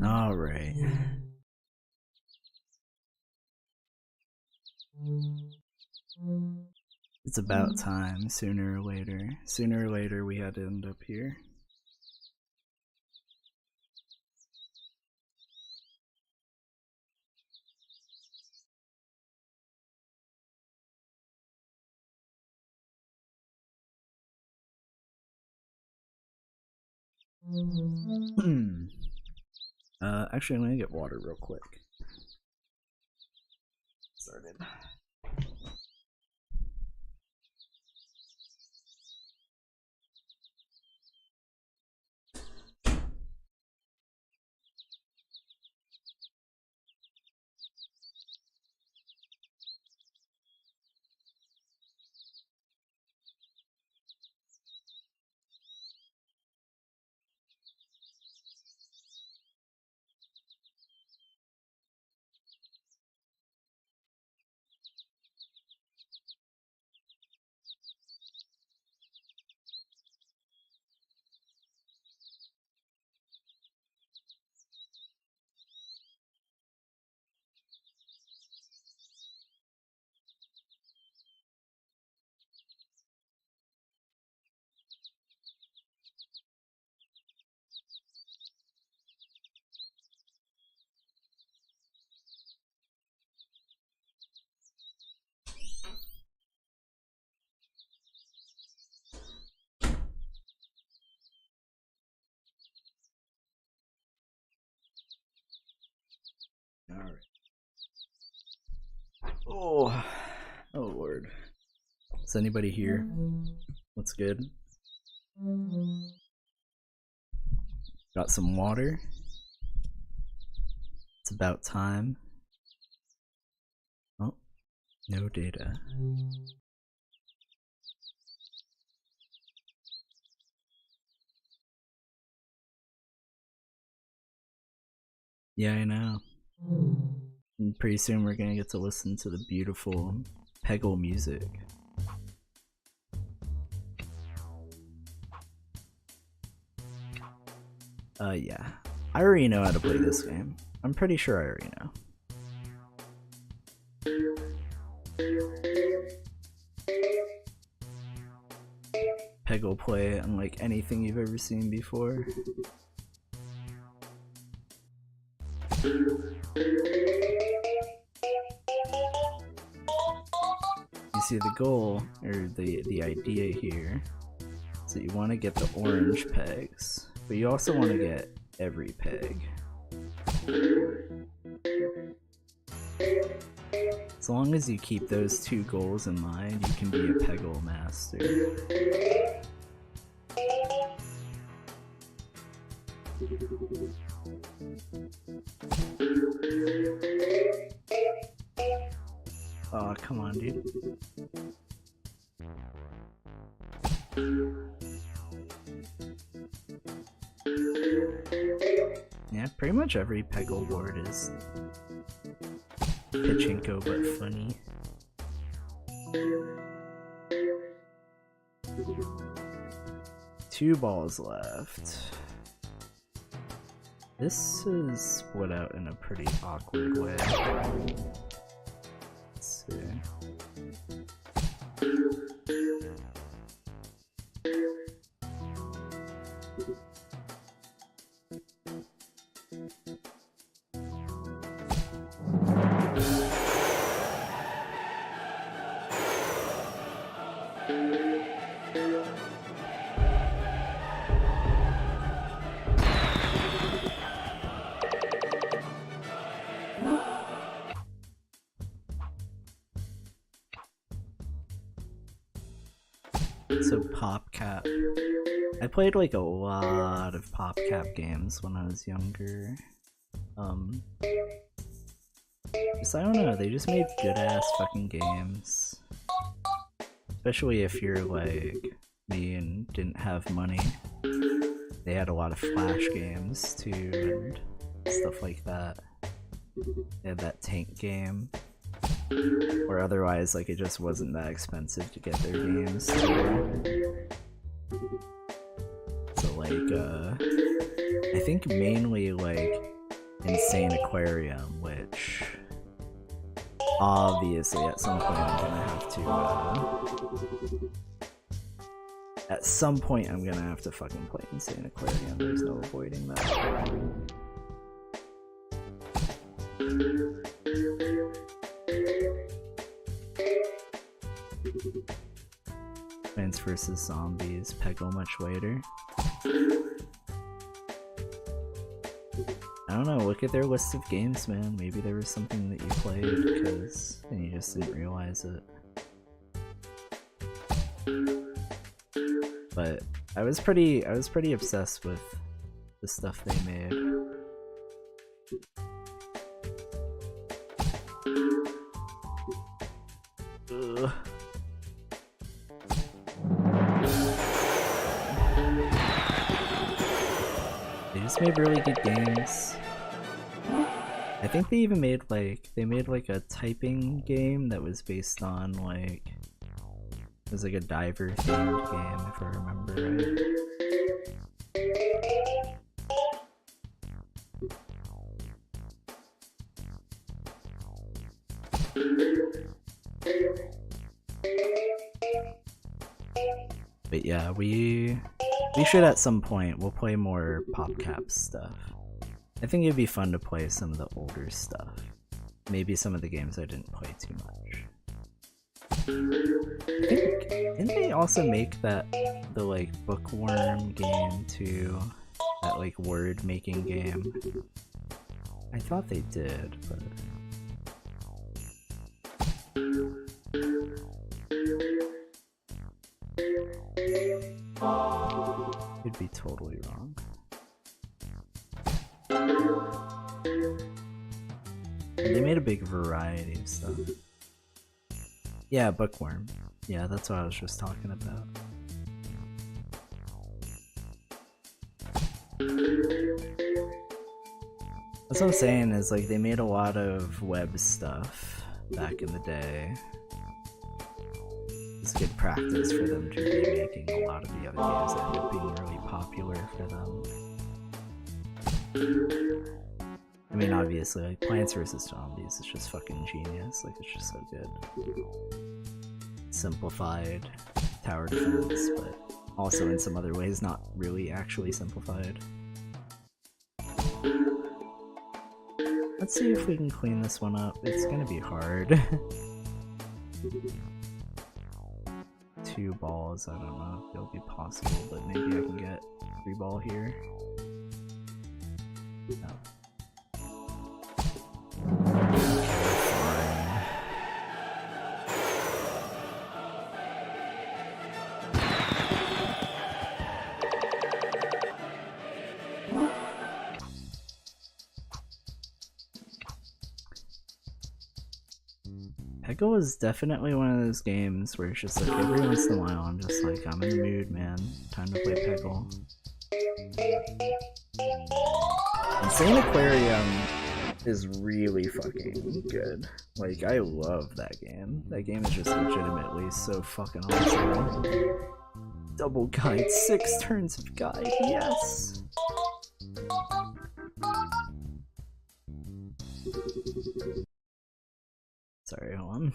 All right. It's about time, sooner or later. Sooner or later we had to end up here. Actually, I'm gonna get water real quick. Started. Alright. Oh Lord. Is anybody here? What's good? Got some water. It's about time. Oh, no data. Yeah, I know. And pretty soon we're gonna get to listen to the beautiful peggle music. Yeah. I already know how to play this game. I'm pretty sure I already know. Peggle play unlike anything you've ever seen before. You see, the goal, or the idea here, is that you want to get the orange pegs, but you also want to get every peg. As long as you keep those two goals in mind, you can be a peggle master. Oh, come on, dude. Yeah, pretty much every peggle board is pachinko but funny. Two balls left. This is split out in a pretty awkward way. Let's see. So PopCap. I played like a lot of PopCap games when I was younger. Just, I don't know, they just made good ass fucking games. Especially if you're like me and didn't have money. They they had a lot of Flash games too, and stuff like that. They had that tank game. Or otherwise, like, it just wasn't that expensive to get their games too. So, like, I think mainly, like, Insane Aquarium, which obviously at some point I'm gonna have to fucking play Insane Aquarium. There's no avoiding that. Plants vs. Zombies, Peggle much later. I don't know, look at their list of games, man. Maybe there was something that you played because and you just didn't realize it. But I was pretty obsessed with the stuff they made. Ugh. They just made really good games. I think they even made like a typing game that was based on like it was like a diver themed game if I remember right. But yeah, we should at some point, we'll play more PopCap stuff. I think it'd be fun to play some of the older stuff. Maybe some of the games I didn't play too much. Didn't they also make the like bookworm game too? That like word making game? I thought they did, but... Could be totally wrong. And they made a big variety of stuff. Yeah, bookworm. Yeah, that's what I was just talking about. That's what I'm saying is like they made a lot of web stuff back in the day. It's good practice for them to be making a lot of the other games that end up being really popular for them. I mean, obviously, like Plants vs. Zombies is just fucking genius. Like, it's just so good. Simplified tower defense, but also in some other ways not really actually simplified. Let's see if we can clean this one up. It's gonna be hard. 2 balls, I don't know if it'll be possible, but maybe I can get 3 ball here. No. Peggle is definitely one of those games where it's just like every once in a while I'm just like, I'm in the mood, man. Time to play Peggle. Insane Aquarium is really fucking good. Like, I love that game. That game is just legitimately so fucking awesome. Double guide, 6 turns of guide, yes! Sorry, hold on.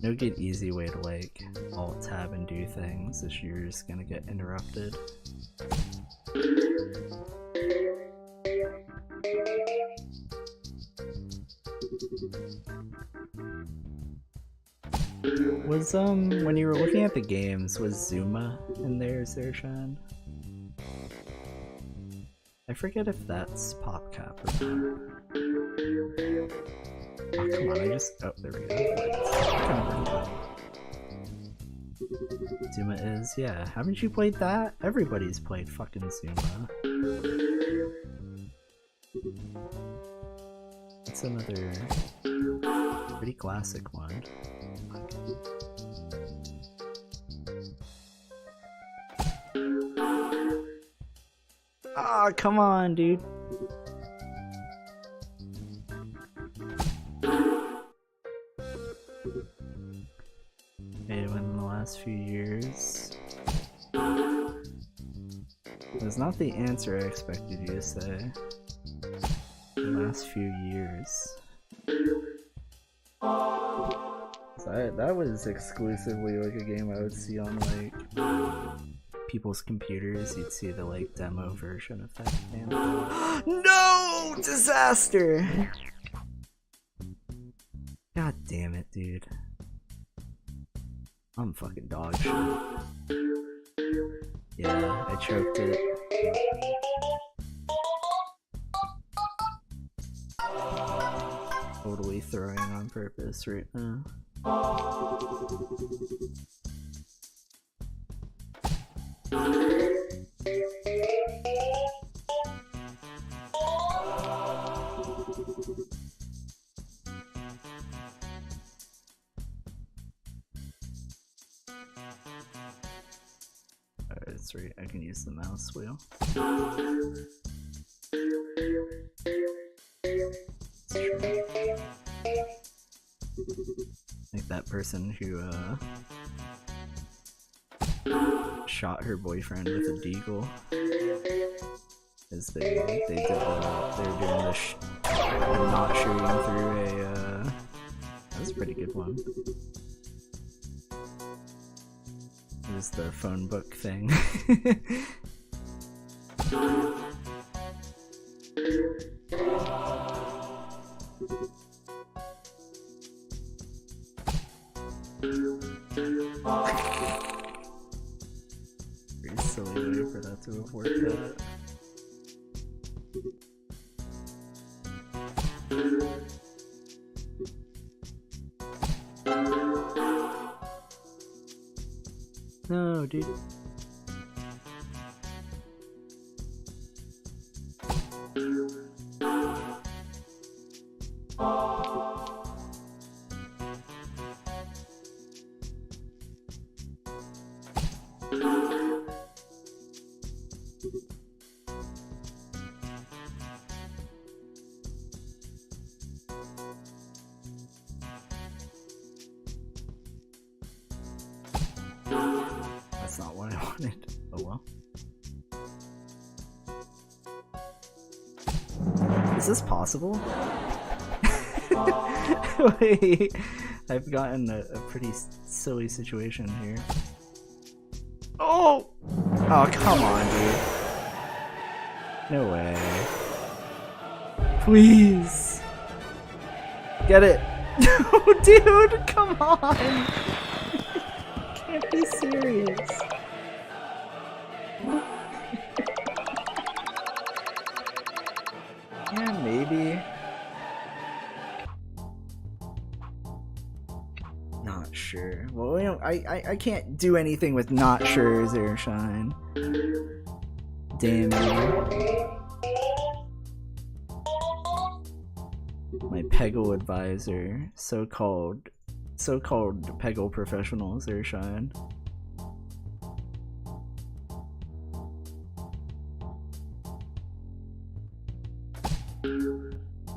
No good easy way to like alt tab and do things is you're just gonna get interrupted. Was when you were looking at the games, was Zuma in there, Zershan? I forget if that's PopCap or not. Oh, come on, oh, there we go. Zuma is, yeah. Haven't you played that? Everybody's played fucking Zuma. It's another pretty classic one. Ah, come on, dude. Hey, in the last few years. That's not the answer I expected you to say. The last few years. That was exclusively like a game I would see on like people's computers. You'd see the like demo version of that game. No! Disaster! God damn it, dude. I'm fucking dog shit. Yeah, I choked it. Totally throwing on purpose right now. That's right, I can use the mouse wheel. Like that person who shot her boyfriend with a deagle. As they were doing the not shooting through a that was a pretty good one. It was the phone book thing. Pretty silly way for that to have worked out. No, dude. That's not what I wanted. Oh well. Is this possible? Wait, I've gotten a pretty silly situation here. Oh! Oh, come on, dude. No way. Please! Get it! No, dude! Come on! Can't be serious. Yeah, maybe. Not sure. Well, you know, I can't do anything with not sure, Airshine. Damn you. My peggle advisor, so-called peggle professionals, Airshine.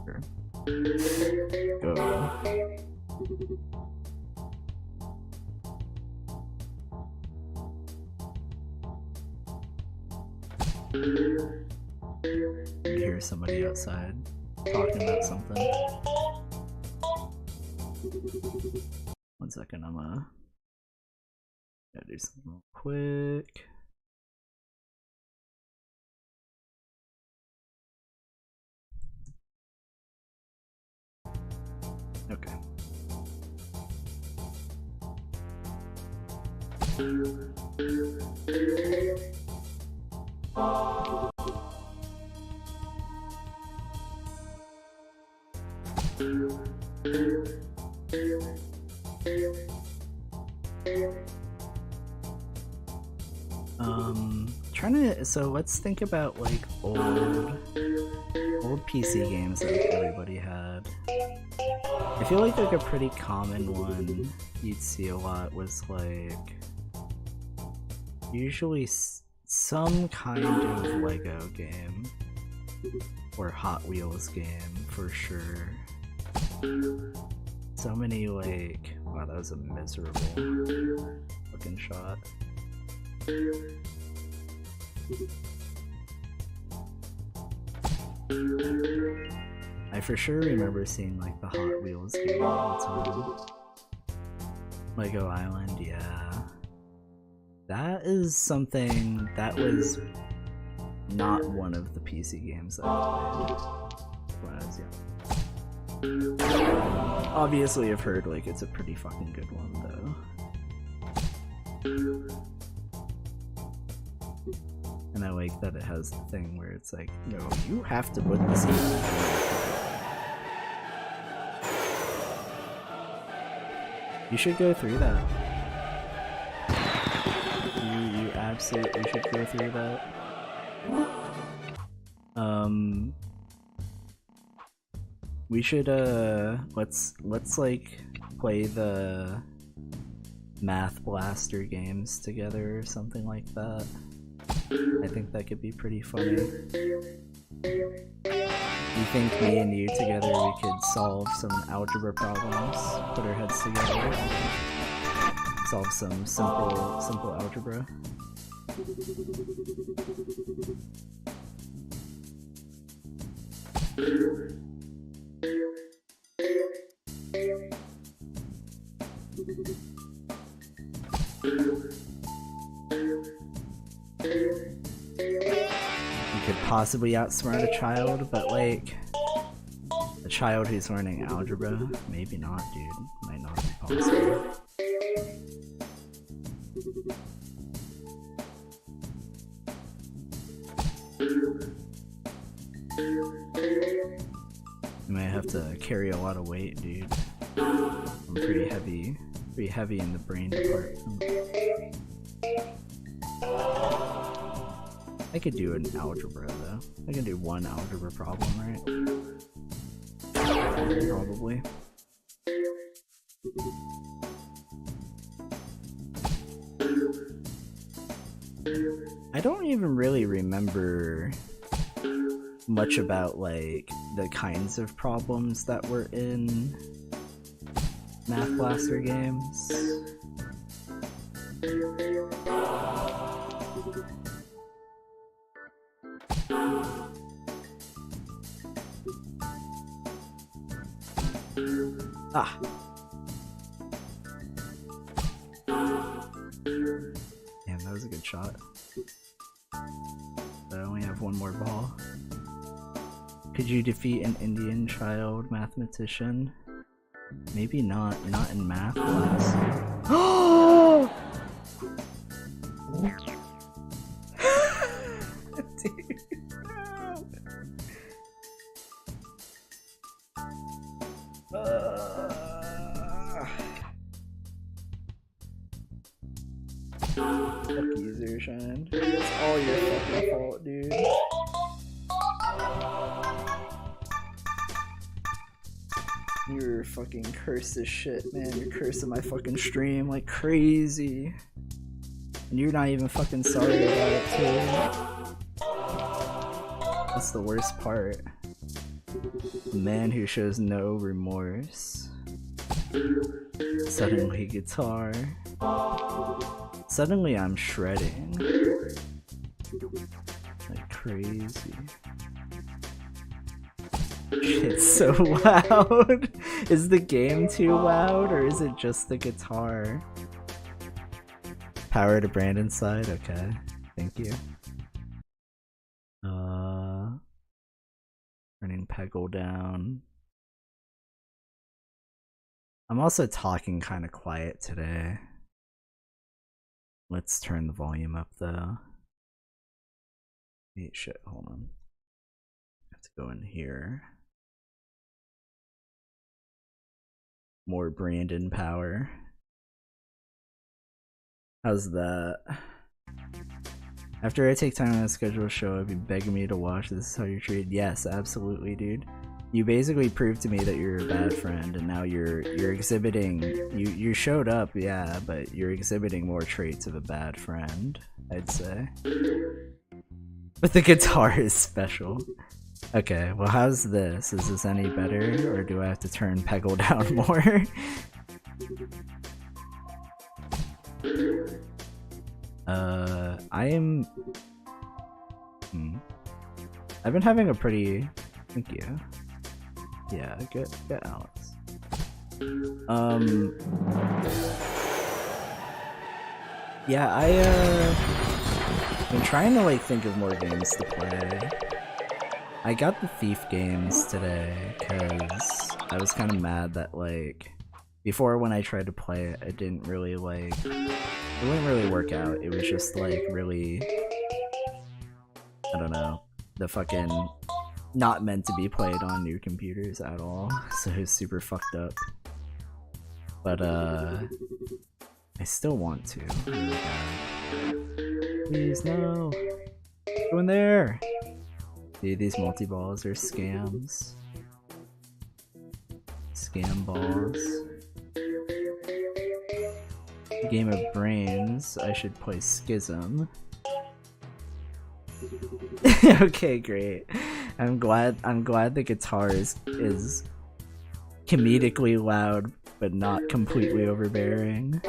Sure. Go. I hear somebody outside talking about something. 1 second, I'm gotta do something real quick. Okay. So let's think about like old PC games that everybody had. I feel like a pretty common one you'd see a lot was like usually some kind of Lego game. Or Hot Wheels game, for sure. So many, like... Wow, that was a miserable fucking shot. I for sure remember seeing, like, the Hot Wheels game all the time. Lego Island, yeah. That is something that was not one of the PC games that I played when I was young. Obviously, I've heard like it's a pretty fucking good one though. And I like that it has the thing where it's like, no, you have to put this in. You should go through that. You absolutely should go through that. We should let's like play the Math Blaster games together or something like that. I think that could be pretty funny. You think me and you together we could solve some algebra problems? Put our heads together. Solve some simple algebra. You could possibly outsmart a child, but like a child who's learning algebra, maybe not, dude. Might not be possible. You might have to carry a lot of weight, dude. I'm pretty heavy in the brain department. I could do an algebra though. I can do one algebra problem, right? Probably. I don't even really remember much about like the kinds of problems that were in Math Blaster games. Ah. Damn, that was a good shot. But I only have one more ball. Could you defeat an Indian child mathematician? Maybe not. Not in Math class. Oh! Dude. Fuck you, Zershan. It's all your fucking fault, dude. You're fucking cursed as shit, man. You're cursing my fucking stream like crazy. And you're not even fucking sorry about it, too. That's the worst part. A man who shows no remorse. Suddenly guitar. Suddenly I'm shredding. Like crazy. Shit's so loud. Is the game too loud or is it just the guitar? Power to Brandon's side? Okay. Thank you. Turning peggle down. I'm also talking kind of quiet today. Let's turn the volume up though. Wait, shit, hold on. I have to go in here. More Brandon power. How's that? After I take time on a scheduled show, I'd be begging me to watch. This is how you're treated. Yes, absolutely, dude. You basically proved to me that you're a bad friend, and now you're exhibiting. You showed up, yeah, but you're exhibiting more traits of a bad friend. I'd say. But the guitar is special. Okay, well how's this? Is this any better, or do I have to turn peggle down more? I am... I've been having a pretty... Thank you. Yeah, good Alex. Yeah, I've been trying to like think of more games to play. I got the Thief games today because I was kind of mad that like before when I tried to play it, it didn't really like it wouldn't really work out. It was just like really, I don't know, the fucking not meant to be played on new computers at all. So it was super fucked up. But I still want to. Really bad. Please no. Go in there. Dude, these multi-balls are scams. Scam balls. Game of Brains, I should play Schism. Okay, great. I'm glad the guitar is comedically loud but not completely overbearing.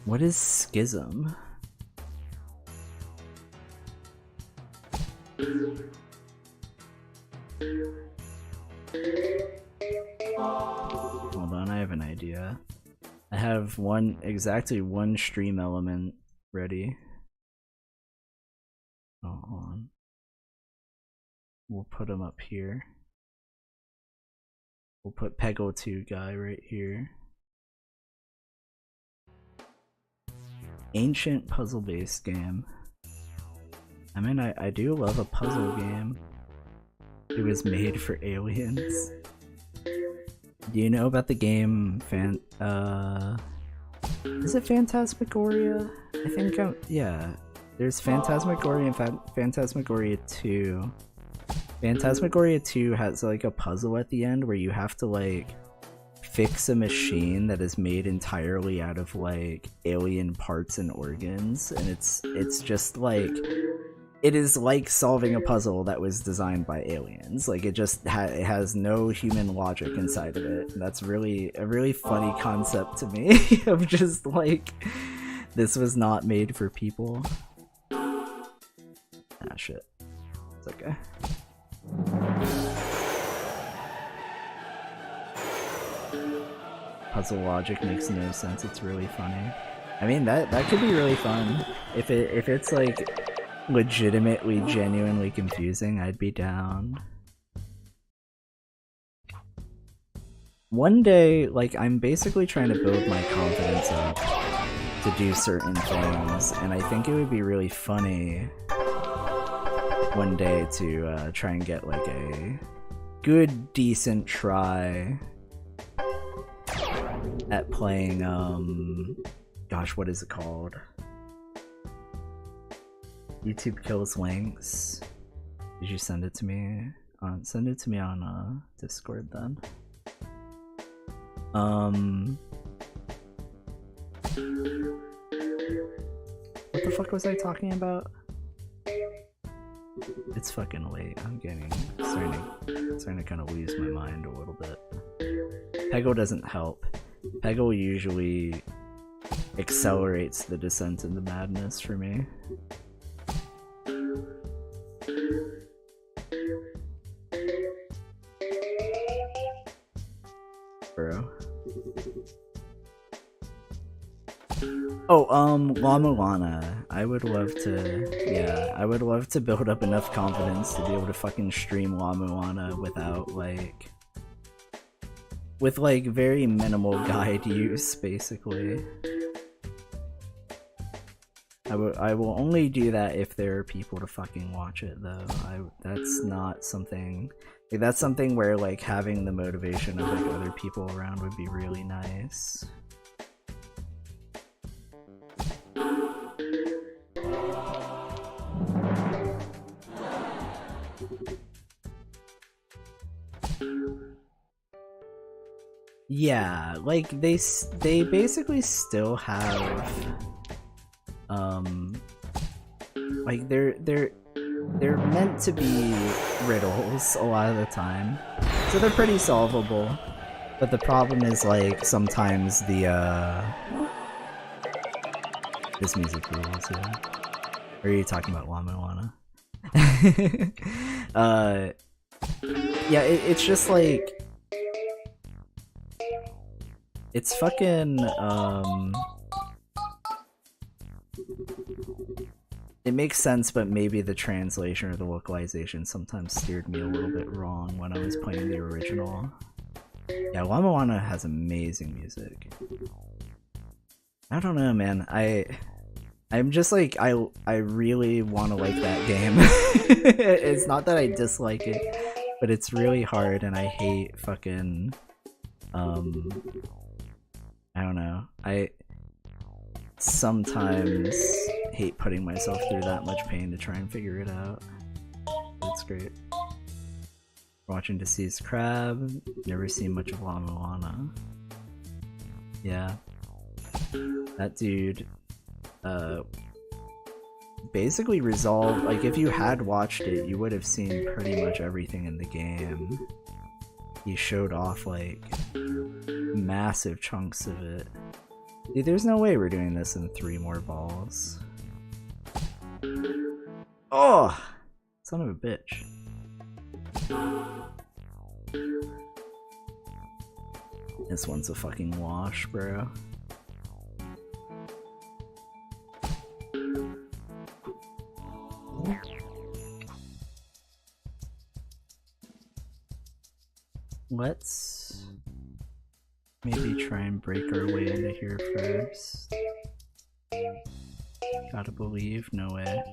What is Schism? Hold on, I have an idea. I have exactly one stream element ready. Oh, hold on. We'll put him up here. We'll put peggle 2 guy right here. Ancient puzzle-based game. I mean, I do love a puzzle game. It was made for aliens. Do you know about the game is it Phantasmagoria? I think yeah. There's Phantasmagoria and Phantasmagoria 2. Phantasmagoria 2 has like a puzzle at the end where you have to like fix a machine that is made entirely out of like alien parts and organs, and it's just like it is like solving a puzzle that was designed by aliens. Like it just it has no human logic inside of it, and that's really a really funny concept to me of just like this was not made for people. Ah shit, it's okay. Puzzle logic makes no sense. It's really funny. I mean that could be really fun if it's like legitimately genuinely confusing. I'd be down. One day, like, I'm basically trying to build my confidence up to do certain things, and I think it would be really funny one day to try and get like a good decent try at playing gosh, what is it called? YouTube Kills Links. Did you send it to me? Send it to me on Discord then. What the fuck was I talking about? It's fucking late. I'm starting to kind of lose my mind a little bit. Peggle doesn't help. Peggle usually accelerates the descent into madness for me. Bro. Oh, Llama Lana. I would love to, yeah, I would love to build up enough confidence to be able to fucking stream Llama Lana without, like, with, like, very minimal guide use, basically. I will only do that if there are people to fucking watch it, though. That's not something, like, that's something where, like, having the motivation of, like, other people around would be really nice. Yeah, like they basically still have like they're meant to be riddles a lot of the time, so they're pretty solvable. But the problem is, like, sometimes the this music rules. Yeah. Or are you talking about Llama? Yeah, it's just like it's fucking it makes sense, but maybe the translation or the localization sometimes steered me a little bit wrong when I was playing the original. Yeah, Llama has amazing music. I don't know, man. I'm just like I really want to like that game. It's not that I dislike it, but it's really hard, and I hate fucking I don't know. I sometimes hate putting myself through that much pain to try and figure it out. It's great. Watching Deceased Crab. Never seen much of Llama. Yeah. That dude basically resolved, like, if you had watched it, you would have seen pretty much everything in the game. He showed off, like, massive chunks of it. Dude, there's no way we're doing this in 3 more balls. Oh! Son of a bitch. This one's a fucking wash, bro. Let's maybe try and break our way into here first. Gotta believe, no way.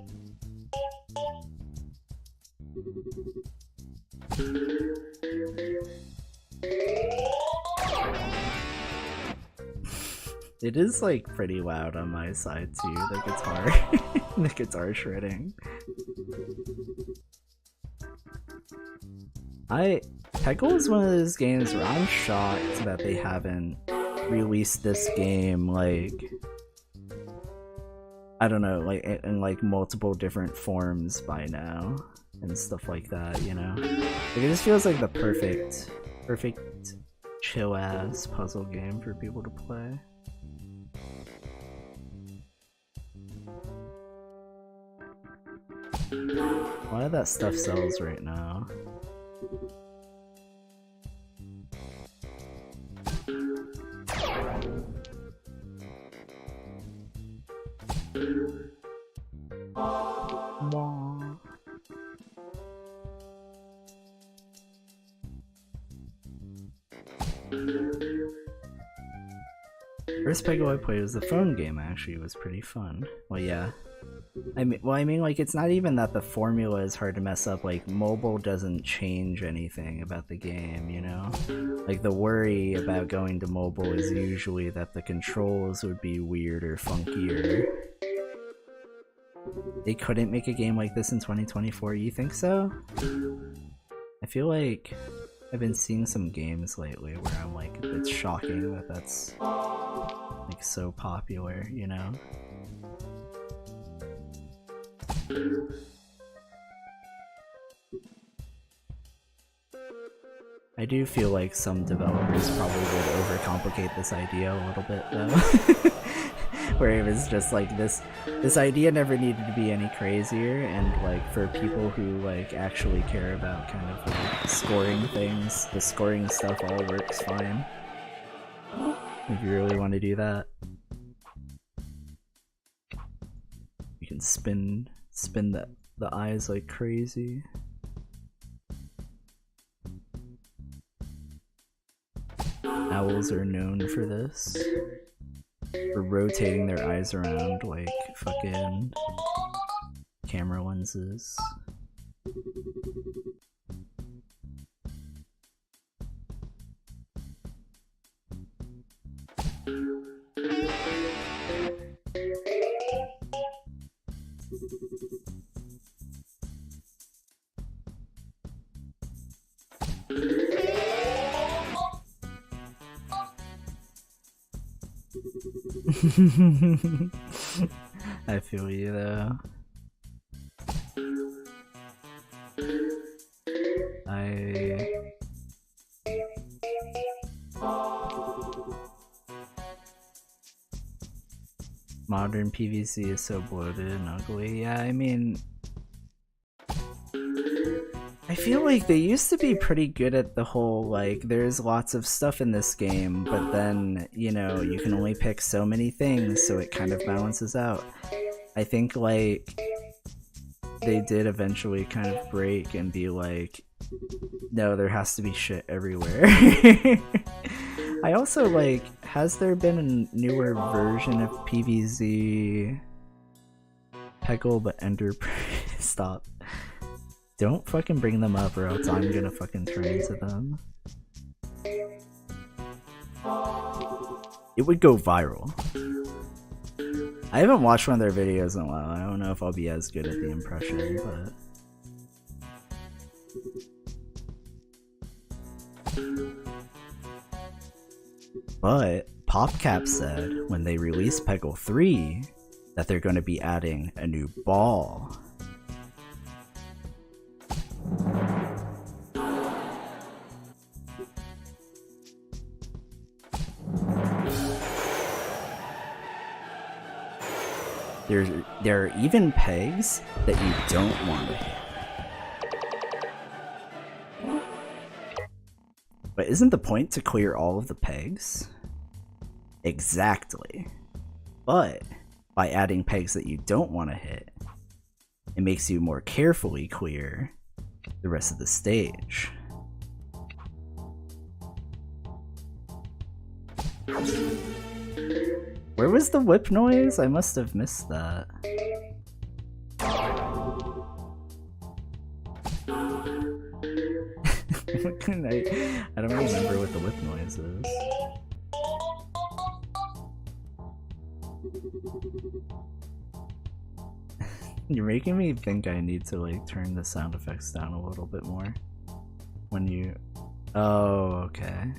It is like pretty loud on my side too, the guitar. The guitar shredding. Peggle is one of those games where I'm shocked that they haven't released this game, like, I don't know, like in like multiple different forms by now and stuff like that, you know? Like, it just feels like the perfect chill ass puzzle game for people to play. A lot of that stuff sells right now. First Peggle I played was the phone game. Actually, it was pretty fun. Well, yeah. I mean, like, it's not even that the formula is hard to mess up. Like, mobile doesn't change anything about the game, you know? Like, the worry about going to mobile is usually that the controls would be weird or funkier. They couldn't make a game like this in 2024, you think so? I feel like I've been seeing some games lately where I'm like, it's shocking that that's like so popular, you know? I do feel like some developers probably would overcomplicate this idea a little bit though. Where it was just like this idea never needed to be any crazier, and like for people who like actually care about kind of like scoring things, the scoring stuff all works fine. If you really want to do that, you can spin the eyes like crazy. Owls are known for this. For rotating their eyes around like fucking camera lenses. I feel you though. Modern PvC is so bloated and ugly. Yeah, I mean, I feel like they used to be pretty good at the whole, like, there's lots of stuff in this game, but then, you know, you can only pick so many things, so it kind of balances out. I think, like, they did eventually kind of break and be like, no, there has to be shit everywhere. I also, like, has there been a newer version of PvZ? Peggle but Enderpearl. Stop. Don't fucking bring them up or else I'm gonna fucking turn into them. It would go viral. I haven't watched one of their videos in a while. I don't know if I'll be as good at the impression, but PopCap said when they release Peggle 3 that they're going to be adding a new ball. There are even pegs that you don't want to hit. But isn't the point to clear all of the pegs? Exactly. But by adding pegs that you don't want to hit, it makes you more carefully clear the rest of the stage. Where was the whip noise? I must have missed that. I don't remember what the whip noise is. You're making me think I need to like turn the sound effects down a little bit more. When you... Oh, okay.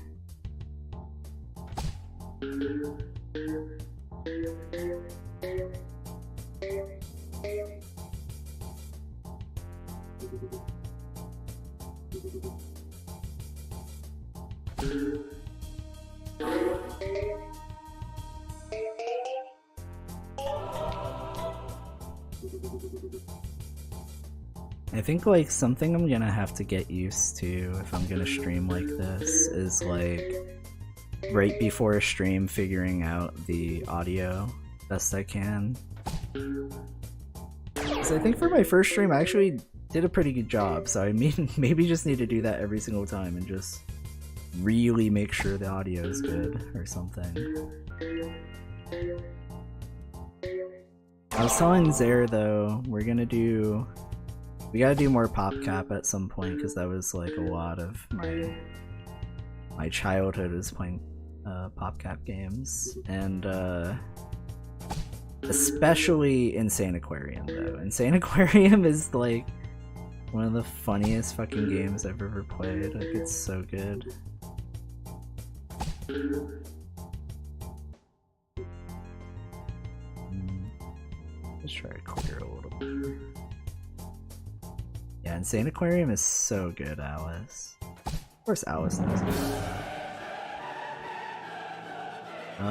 I think like something I'm gonna have to get used to if I'm gonna stream like this is like right before a stream figuring out the audio best I can. So I think for my first stream I actually did a pretty good job, so I mean maybe just need to do that every single time and just really make sure the audio is good or something. I was telling Zare though, we gotta do more PopCap at some point because that was like a lot of my childhood was playing PopCap games, and especially Insane Aquarium though. Insane Aquarium is like one of the funniest fucking games I've ever played. Like it's so good. Let's try to clear a little bit. Yeah, Insane Aquarium is so good, Alice. Of course Alice knows about that. I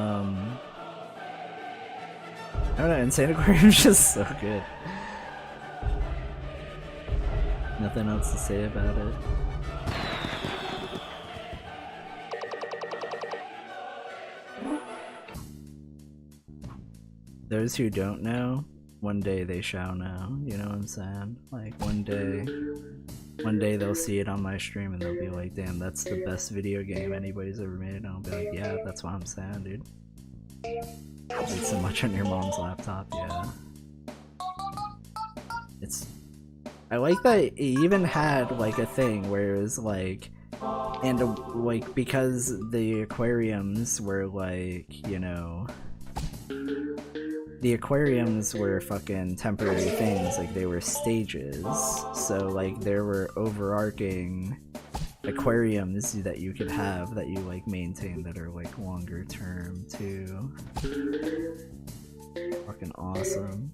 don't know, Insane Aquarium is just so good. Nothing else to say about it. Those who don't know, one day they shall know, you know what I'm saying? Like one day they'll see it on my stream and they'll be like, damn, that's the best video game anybody's ever made, and I'll be like, yeah, that's what I'm saying, dude. Played so much on your mom's laptop, yeah. I like that it even had like a thing where it was like, and like because the aquariums were like, you know, the aquariums were fucking temporary things, like they were stages, so like there were overarching aquariums that you could have that you like maintain that are like longer term too. Fucking awesome.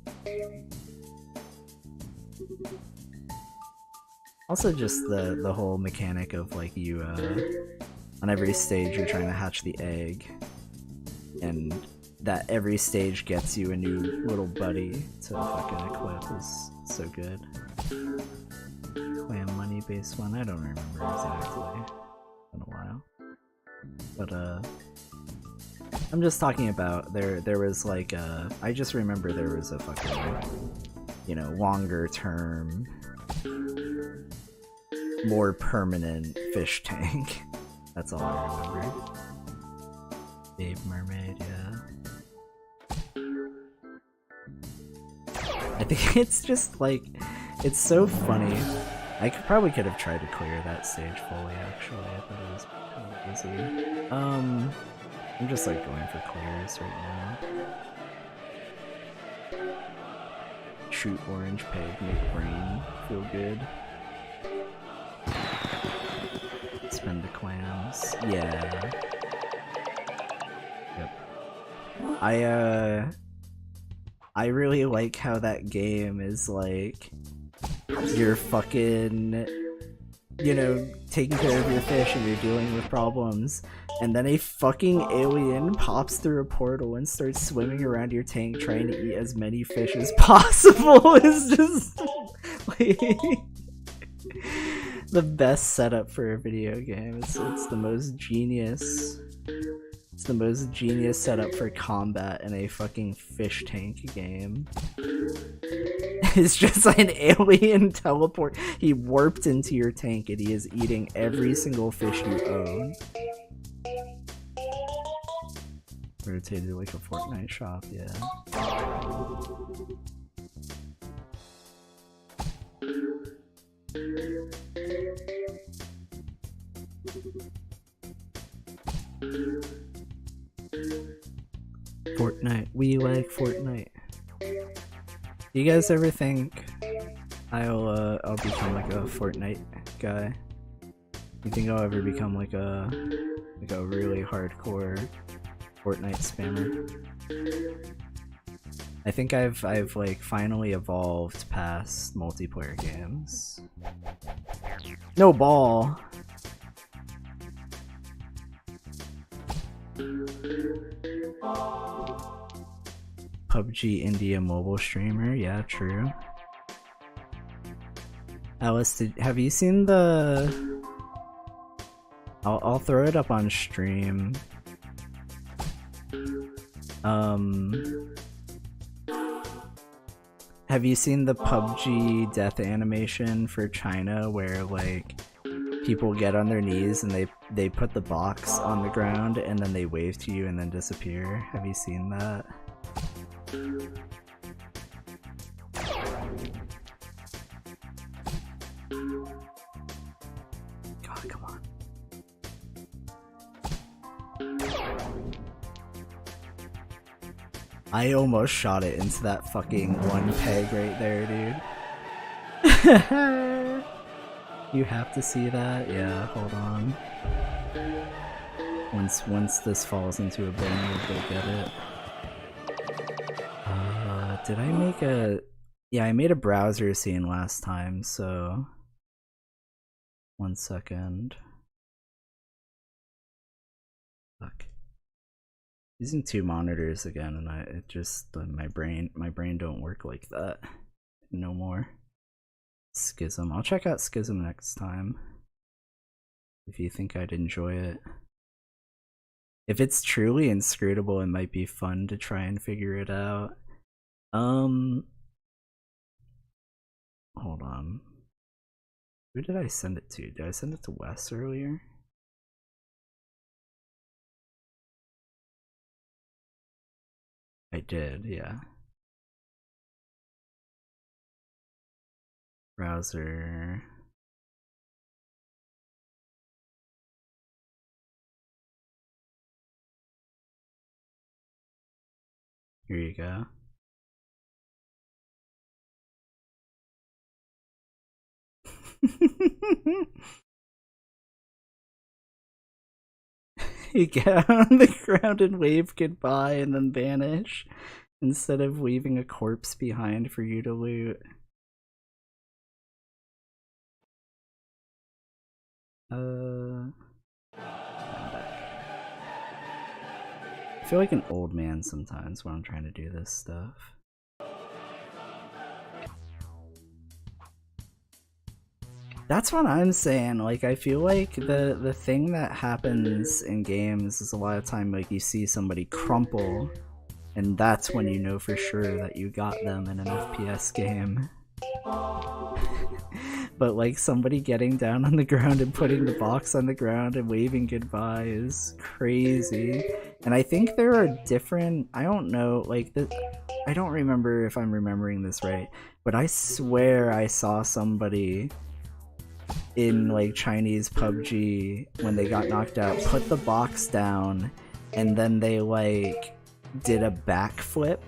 Also just the whole mechanic of like you on every stage you're trying to hatch the egg, and that every stage gets you a new little buddy to fucking equip is so good. Clan money based one, I don't remember exactly. It's been a while. But I'm just talking about there was like I just remember there was a fucking, you know, longer term, more permanent fish tank. That's all I remember. Babe Mermaid, yeah. I think it's just like, it's so funny. I probably could have tried to clear that stage fully actually, but it was kind of easy. I'm just like going for clears right now. Shoot orange peg, make brain feel good. Spend the clams. Yeah. Yep. I really like how that game is like, you're fucking, you know, taking care of your fish and you're dealing with problems, and then a fucking alien pops through a portal and starts swimming around your tank trying to eat as many fish as possible. It's just like the best setup for a video game. It's the most genius. It's the most genius setup for combat in a fucking fish tank game. It's just an alien teleport. He warped into your tank and he is eating every single fish you own. Rotated like a Fortnite shop, yeah. Fortnite. We like Fortnite. Do you guys ever think I'll become like a Fortnite guy? You think I'll ever become like a really hardcore Fortnite spammer? I think I've like finally evolved past multiplayer games. No ball. PUBG India mobile streamer, yeah, true. Alice, have you seen the... I'll throw it up on stream. Have you seen the PUBG death animation for China where like people get on their knees and they put the box on the ground and then they wave to you and then disappear? Have you seen that? God, come on. I almost shot it into that fucking one peg right there, dude. You have to see that? Yeah, hold on. Once this falls into a bin, we'll go get it. Did I make a... Yeah, I made a browser scene last time, so... 1 second. Fuck. Using 2 monitors again, and it just... my brain don't work like that. No more. Schism. I'll check out Schism next time. If you think I'd enjoy it. If it's truly inscrutable, it might be fun to try and figure it out. Hold on. Who did I send it to? Did I send it to Wes earlier? I did, yeah. Browser. Here you go. You get on the ground and wave goodbye and then vanish instead of leaving a corpse behind for you to loot. I feel like an old man sometimes when I'm trying to do this stuff. That's what I'm saying. Like, I feel like the thing that happens in games is a lot of time, like, you see somebody crumple, and that's when you know for sure that you got them in an FPS game. But like somebody getting down on the ground and putting the box on the ground and waving goodbye is crazy. And I think there are different, I don't know, like, I don't remember if I'm remembering this right, but I swear I saw somebody in like Chinese PUBG when they got knocked out put the box down and then they like did a backflip.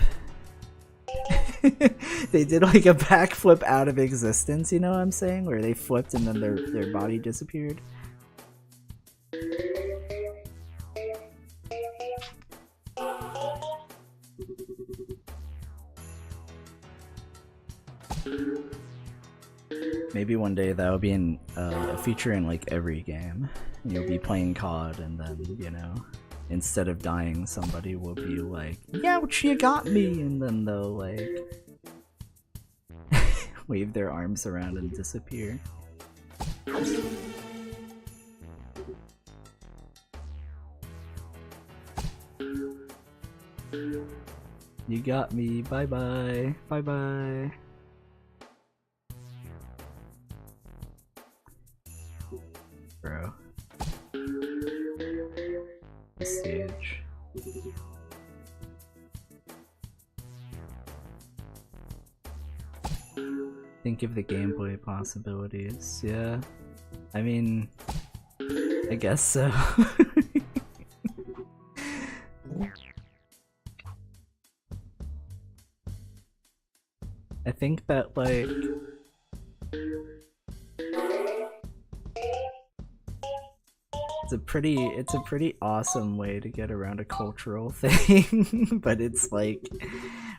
They did like a backflip out of existence, you know what I'm saying? Where they flipped and then their body disappeared. Maybe one day that'll be a feature in like every game. You'll be playing COD and then, you know, instead of dying, somebody will be like, "Youch, you got me!" And then they'll like wave their arms around and disappear. You got me. Bye bye. Bye bye. Bro. The stage. Think of the gameplay possibilities. Yeah. I mean, I guess so. I think that like it's a pretty awesome way to get around a cultural thing, but it's like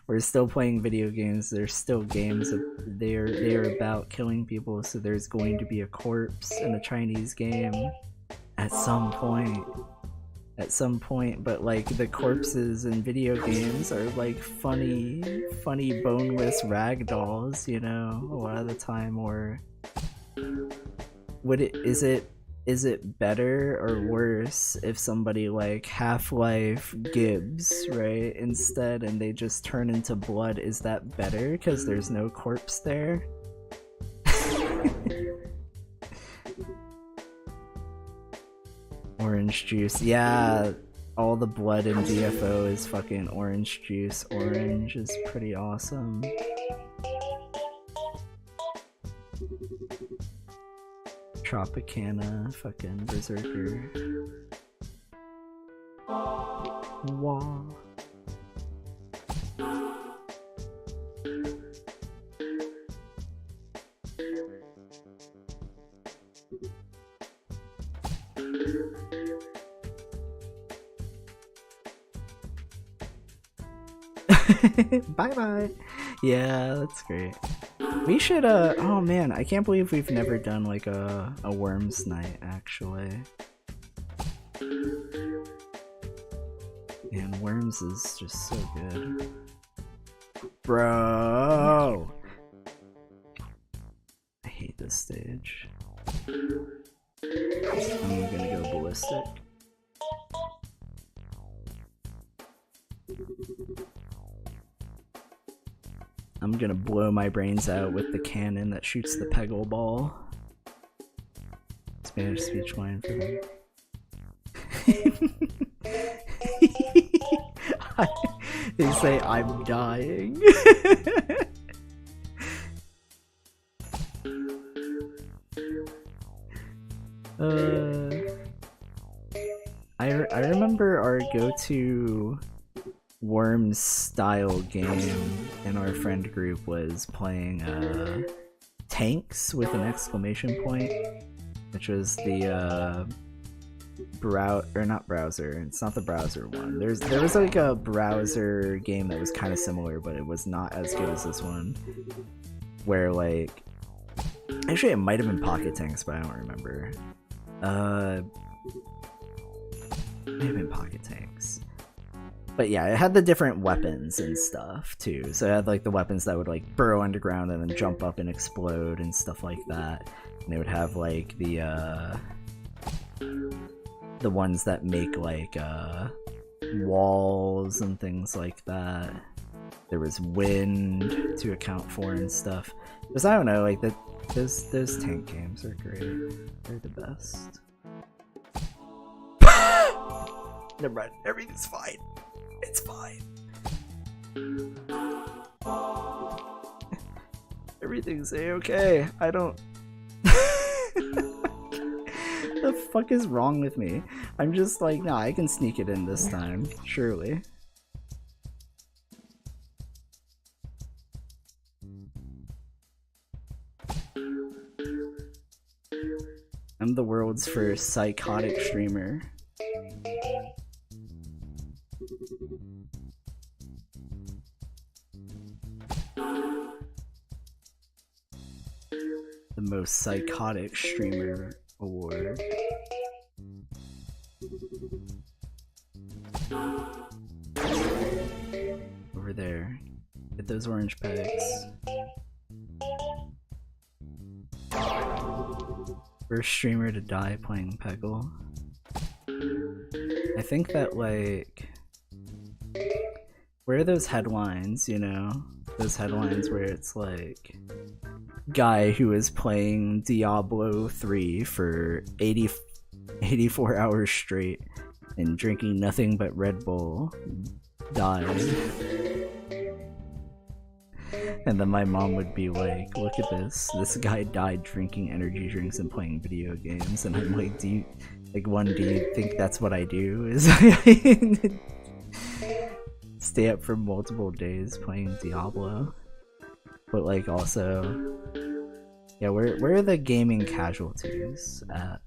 we're still playing video games. There's still games they're about killing people, so there's going to be a corpse in a Chinese game at some point. But like the corpses in video games are like funny boneless rag dolls, you know, a lot of the time. Or is it better or worse if somebody like Half-Life Gibbs, right, instead, and they just turn into blood? Is that better because there's no corpse there? Orange juice. Yeah, all the blood in DFO is fucking orange juice. Orange is pretty awesome. Tropicana, fucking Berserker. Wow. Bye bye. Yeah, that's great. We should oh man, I can't believe we've never done like a Worms night actually. Man, Worms is just so good. Bro! I hate this stage. I'm gonna go ballistic. I'm gonna blow my brains out with the cannon that shoots the peggle ball. Spanish speech line for them. They say I'm dying. I remember our go-to Worms style game in our friend group was playing Tanks with an exclamation point, which was the not browser. It's not the browser one. There was like a browser game that was kind of similar, but it was not as good as this one. Where like, actually it might have been Pocket Tanks, but I don't remember. It may have been Pocket Tanks. But yeah, it had the different weapons and stuff too. So it had like the weapons that would like burrow underground and then jump up and explode and stuff like that. And they would have like the ones that make like walls and things like that. There was wind to account for and stuff. Because I don't know, like those tank games are great. They're the best. Never mind, everything's fine. It's fine. Everything's a-okay. I don't... The fuck is wrong with me? I'm just like, nah, I can sneak it in this time. Surely. I'm the world's first psychotic streamer. The most psychotic streamer award. Over there. Get those orange pegs. First streamer to die playing Peggle. I think that like... Where are those headlines, you know? Those headlines where it's like... Guy who is playing Diablo 3 for 84 hours straight and drinking nothing but Red Bull died. And then my mom would be like, look at this guy died drinking energy drinks and playing video games. And I'm like, do you think that's what I do? Is stay up for multiple days playing Diablo? But like also, yeah, where are the gaming casualties at?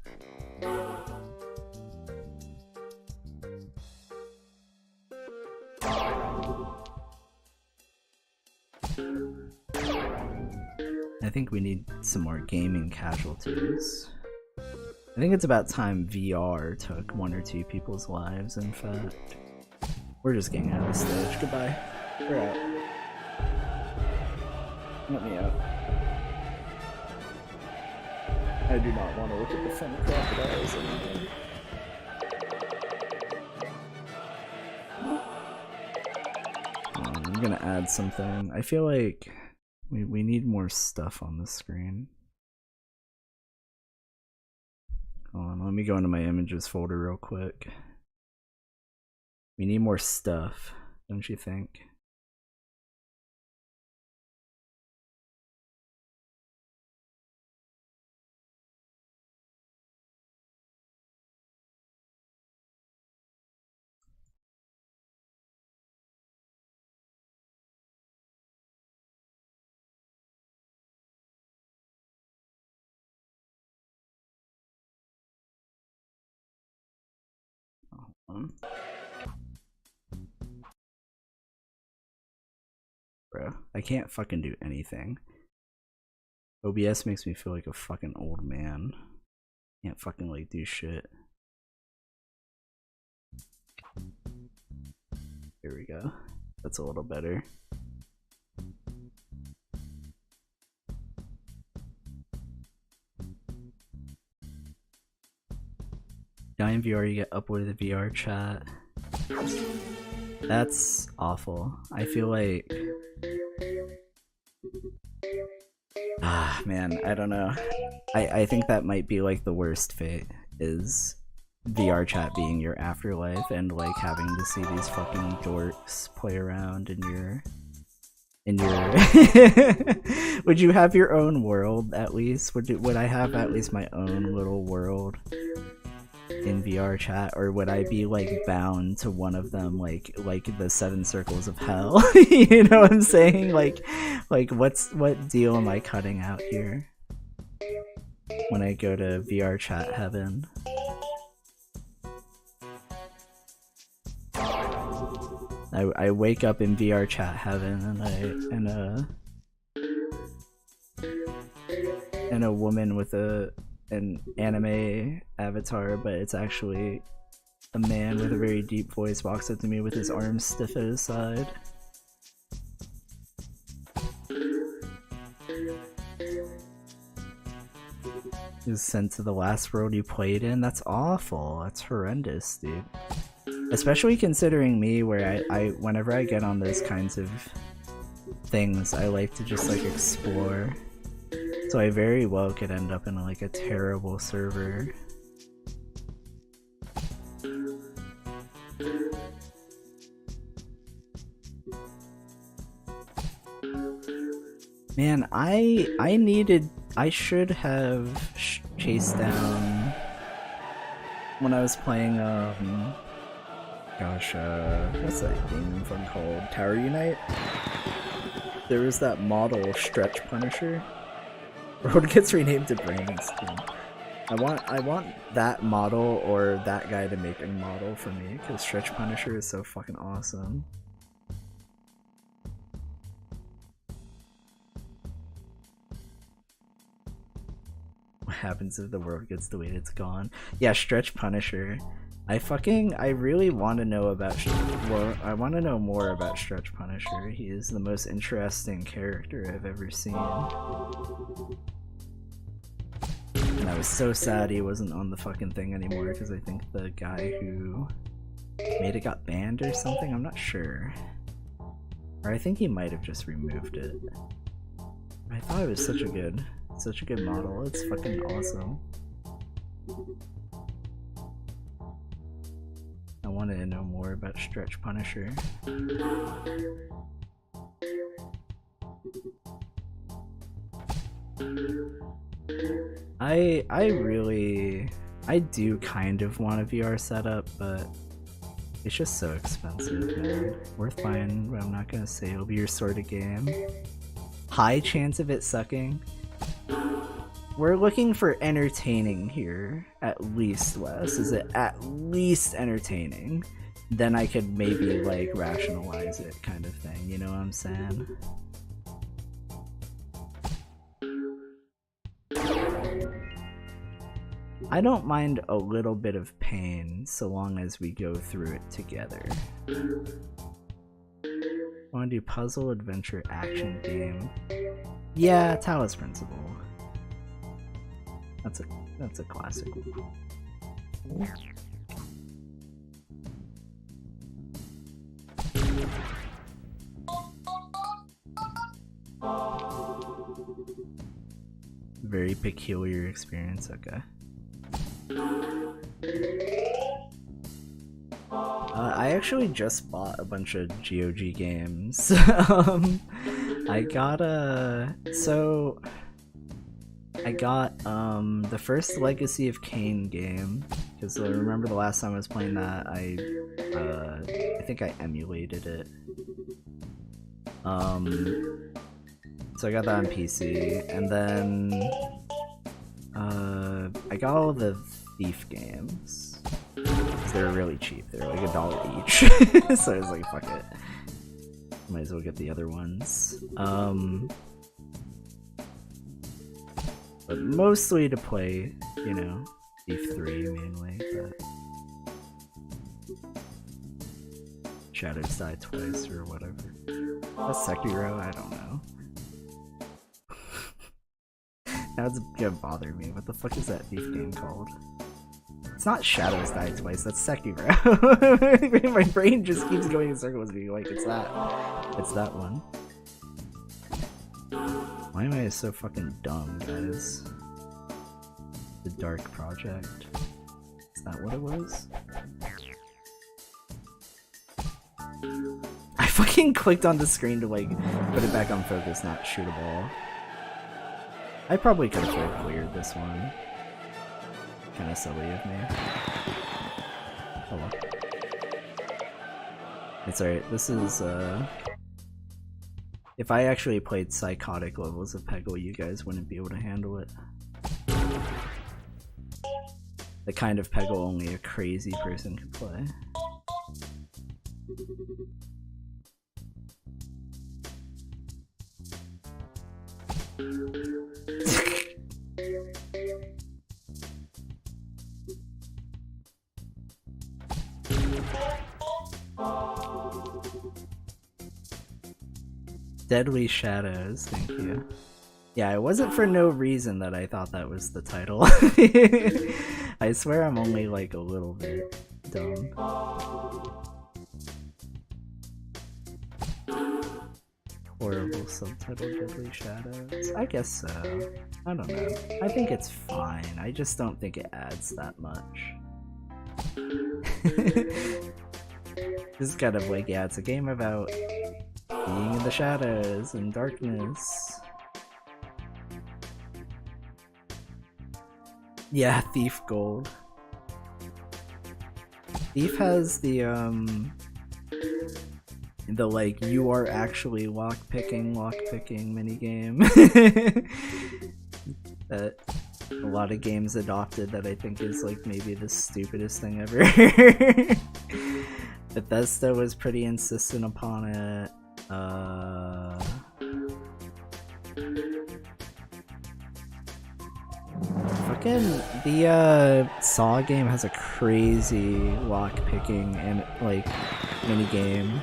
I think we need some more gaming casualties. I think it's about time VR took 1 or 2 people's lives, in fact. We're just getting out of the stage. Goodbye. We're out. Let me out. I do not want to look at the funny crocodiles anymore. I'm gonna add something. I feel like we need more stuff on the screen. Hold on, let me go into my images folder real quick. We need more stuff, don't you think? Bro, I can't fucking do anything. OBS makes me feel like a fucking old man. Can't fucking like do shit. Here we go. That's a little better. Die in VR, you get uploaded to VR chat. That's awful. I feel like... Ah, man, I don't know. I think that might be like the worst fate, is VR chat being your afterlife and like having to see these fucking dorks play around in your... Would you have your own world at least? Would I have at least my own little world in VR chat, or would I be like bound to one of them, like the 7 circles of hell? You know what I'm saying? Like what deal am I cutting out here when I go to VR chat heaven? I wake up in VR chat heaven and a woman with an anime avatar, but it's actually a man with a very deep voice walks up to me with his arms stiff at his side. He was sent to the last world you played in? That's awful. That's horrendous, dude. Especially considering me, where I whenever I get on those kinds of things, I like to just like explore. So I very well could end up in like a terrible server. Man, I should have chased down when I was playing gosh, what's that game fun called? Tower Unite? There was that model Stretch Punisher. Road gets renamed to Brains. I want that model or that guy to make a model for me, because Stretch Punisher is so fucking awesome. What happens if the world gets the way it's gone? Yeah, Stretch Punisher. I really want to know about I want to know more about Stretch Punisher. He is the most interesting character I've ever seen. And I was so sad he wasn't on the fucking thing anymore, because I think the guy who made it got banned or something, I'm not sure. Or I think he might have just removed it. I thought it was such a good model. It's fucking awesome. I wanted to know more about Stretch Punisher. I do kind of want a VR setup, but it's just so expensive, man. Worth buying, but I'm not gonna say it'll be your sort of game. High chance of it sucking. We're looking for entertaining here, at least, Wes. Is it at least entertaining? Then I could maybe, like, rationalize it kind of thing, you know what I'm saying? I don't mind a little bit of pain, so long as we go through it together. I want to do puzzle, adventure, action game. Yeah, Talos Principle. That's a classic one. Very peculiar experience, okay. I actually just bought a bunch of GOG games. I got the first Legacy of Kain game, because I remember the last time I was playing that, I think I emulated it. So I got that on PC, and then I got all the Thief games. They're really cheap, they're like $1 each. So I was like, fuck it. Might as well get the other ones. But mostly to play, you know, Thief 3 mainly, but Shadows Die Twice or whatever. That's Sekiro? I don't know. That's gonna bother me. What the fuck is that Thief game called? It's not Shadows Die Twice, that's Sekiro. My brain just keeps going in circles being like, it's that one. Why am I so fucking dumb, guys? The Dark Project. Is that what it was? I fucking clicked on the screen to like put it back on focus, not shoot a ball. I probably could have cleared this one. Kinda silly of me. Oh well. It's alright, this is if I actually played psychotic levels of Peggle, you guys wouldn't be able to handle it. The kind of Peggle only a crazy person could play. Deadly Shadows, thank you. Yeah, it wasn't for no reason that I thought that was the title. I swear I'm only like a little bit dumb. Horrible subtitle, Deadly Shadows. I guess so. I don't know. I think it's fine. I just don't think it adds that much. This is kind of like, yeah, it's a game about being in the shadows and darkness. Yeah, Thief Gold. Thief has the like, you are actually lockpicking minigame that a lot of games adopted that I think is like maybe the stupidest thing ever. Bethesda was pretty insistent upon it. Fucking the Saw game has a crazy lockpicking and like minigame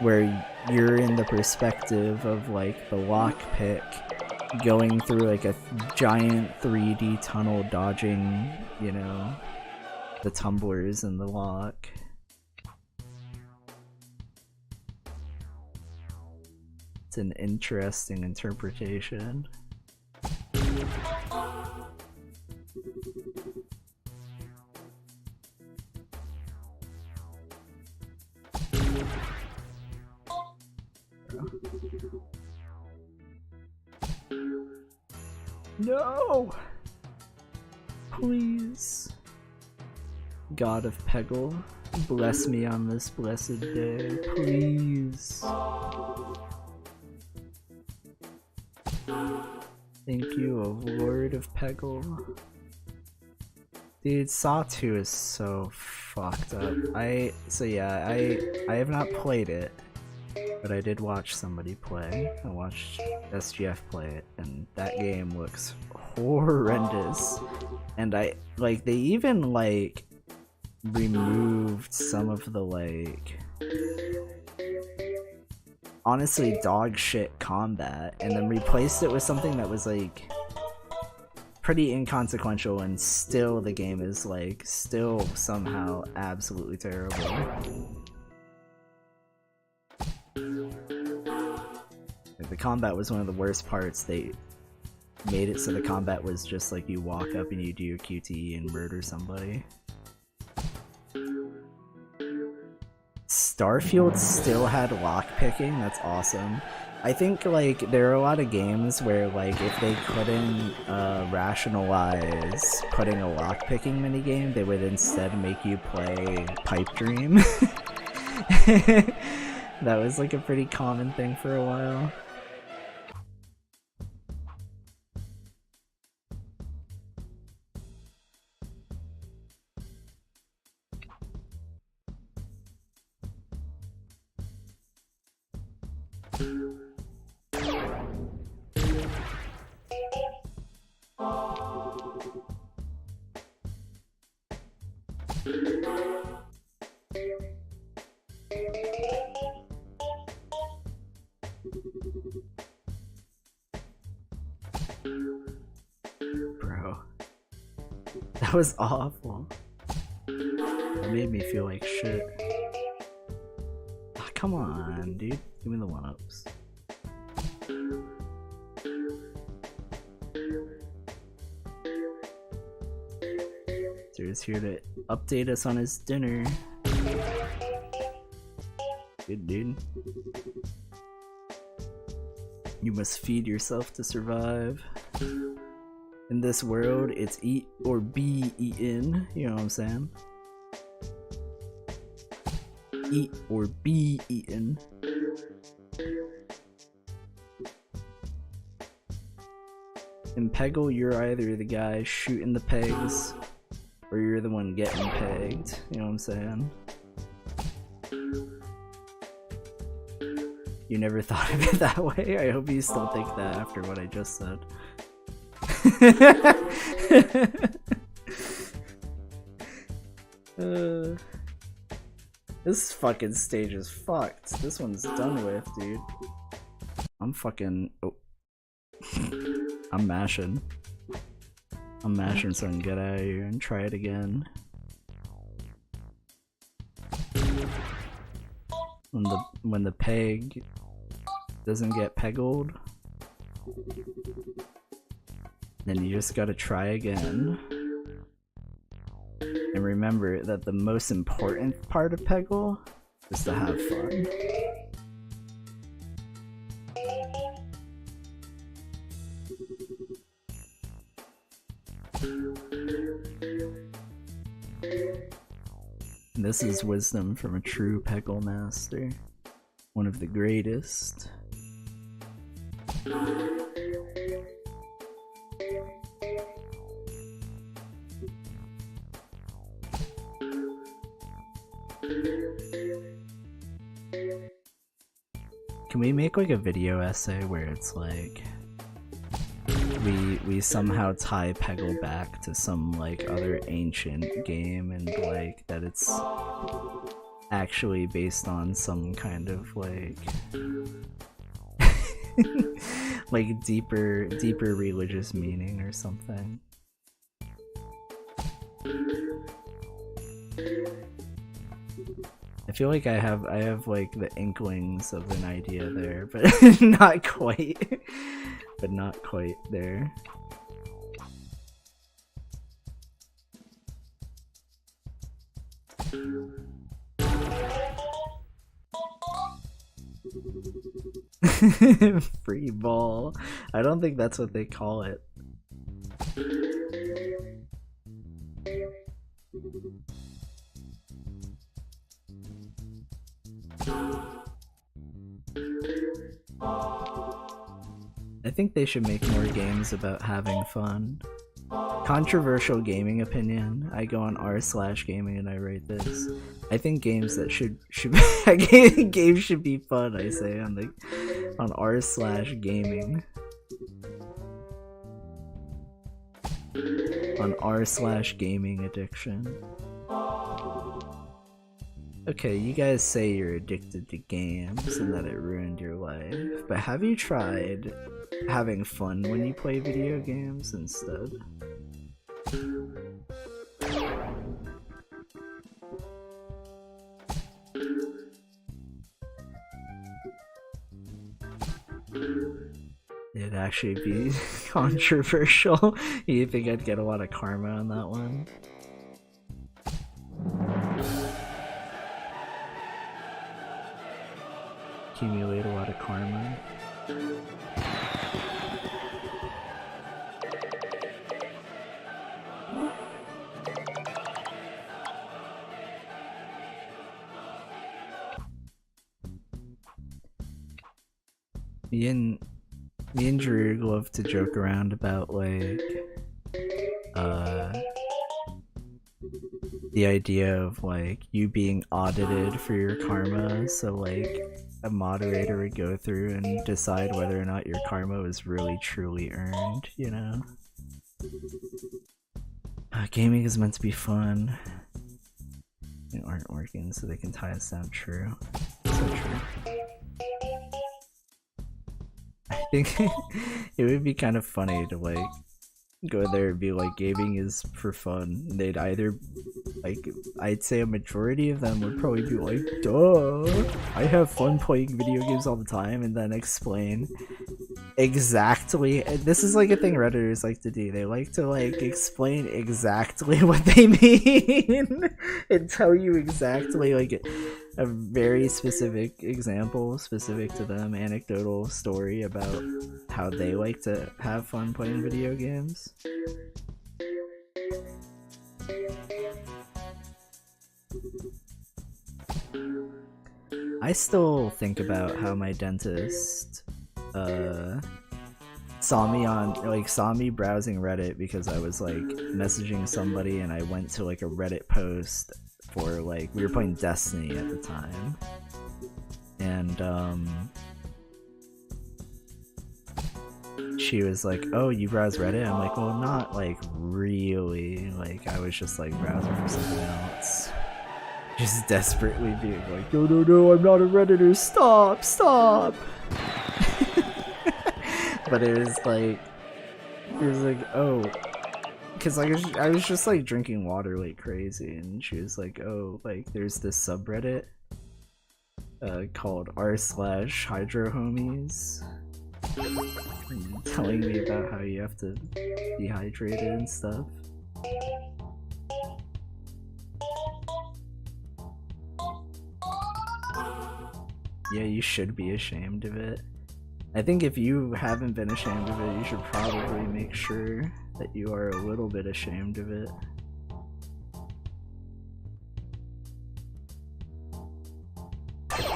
where you're in the perspective of like the lockpick going through like a giant 3D tunnel, dodging, you know, the tumblers in the lock. It's an interesting interpretation. No! Please. God of Peggle, bless me on this blessed day, please. Thank you, O Lord of Peggle. Dude, Saw 2 is so fucked up. I have not played it, but I did watch somebody play. I watched SGF play it, and that game looks horrendous. And they even like removed some of the like honestly dog shit combat and then replaced it with something that was like pretty inconsequential, and still the game is like still somehow absolutely terrible. Like, the combat was one of the worst parts. They made it so the combat was just like you walk up and you do your QTE and murder somebody. Starfield still had lockpicking, that's awesome. I think like there are a lot of games where like if they couldn't rationalize putting a lockpicking minigame, they would instead make you play Pipe Dream. That was like a pretty common thing for a while. Bro, that was awful. That made me feel like shit. Oh, come on, dude. Give me the one-ups. He's here to update us on his dinner. Good dude. You must feed yourself to survive. In this world, it's eat or be eaten. You know what I'm saying? Eat or be eaten. In Peggle, you're either the guy shooting the pegs, or you're the one getting pegged. You know what I'm saying? You never thought of it that way? I hope you still think that after what I just said. This fucking stage is fucked. This one's done with, dude. I'm fucking... Oh. I'm mashing. I'm mashing so I can get out of here and try it again. When the peg doesn't get peggled, then you just gotta try again. And remember that the most important part of peggle is to have fun. This is wisdom from a true peggle master. One of the greatest. Can we make like a video essay where it's like we somehow tie peggle back to some like other ancient game and like that it's actually based on some kind of like like deeper religious meaning or something? I feel like I have like the inklings of an idea there, but not quite. But not quite there. Free ball. I don't think that's what they call it. I think they should make more games about having fun. Controversial gaming opinion. I go on r/gaming and I write this. I think games that should games should be fun. I say on r/gaming. On r/gaming addiction. Okay, you guys say you're addicted to games and that it ruined your life, but have you tried having fun when you play video games instead? It'd actually be controversial. You think I'd get a lot of karma on that one? Accumulate a lot of karma. Me and Drew love to joke around about like the idea of like you being audited for your karma, so like a moderator would go through and decide whether or not your karma was really truly earned, you know? Gaming is meant to be fun. They aren't working so they can tie us down. True. So true. I think it would be kind of funny to like go there and be like, gaming is for fun. And they'd either like, I'd say a majority of them would probably be like, duh, I have fun playing video games all the time, and then explain exactly, and this is like a thing Redditors like to do, they like to like explain exactly what they mean and tell you exactly like a very specific example specific to them, anecdotal story about how they like to have fun playing video games. I still think about how my dentist saw me browsing Reddit because I was like messaging somebody and I went to like a Reddit post for like, we were playing Destiny at the time, and she was like, oh, you browse Reddit? I'm like, well, not like really. Like, I was just like browsing for something else. Just desperately being like, no, no, no, I'm not a Redditor, stop, stop. But it was like, oh, because like I was just like drinking water like crazy, and she was like, oh, like there's this subreddit called r/hydrohomies, telling me about how you have to be hydrated and stuff. Yeah, you should be ashamed of it. I think if you haven't been ashamed of it, you should probably make sure that you are a little bit ashamed of it.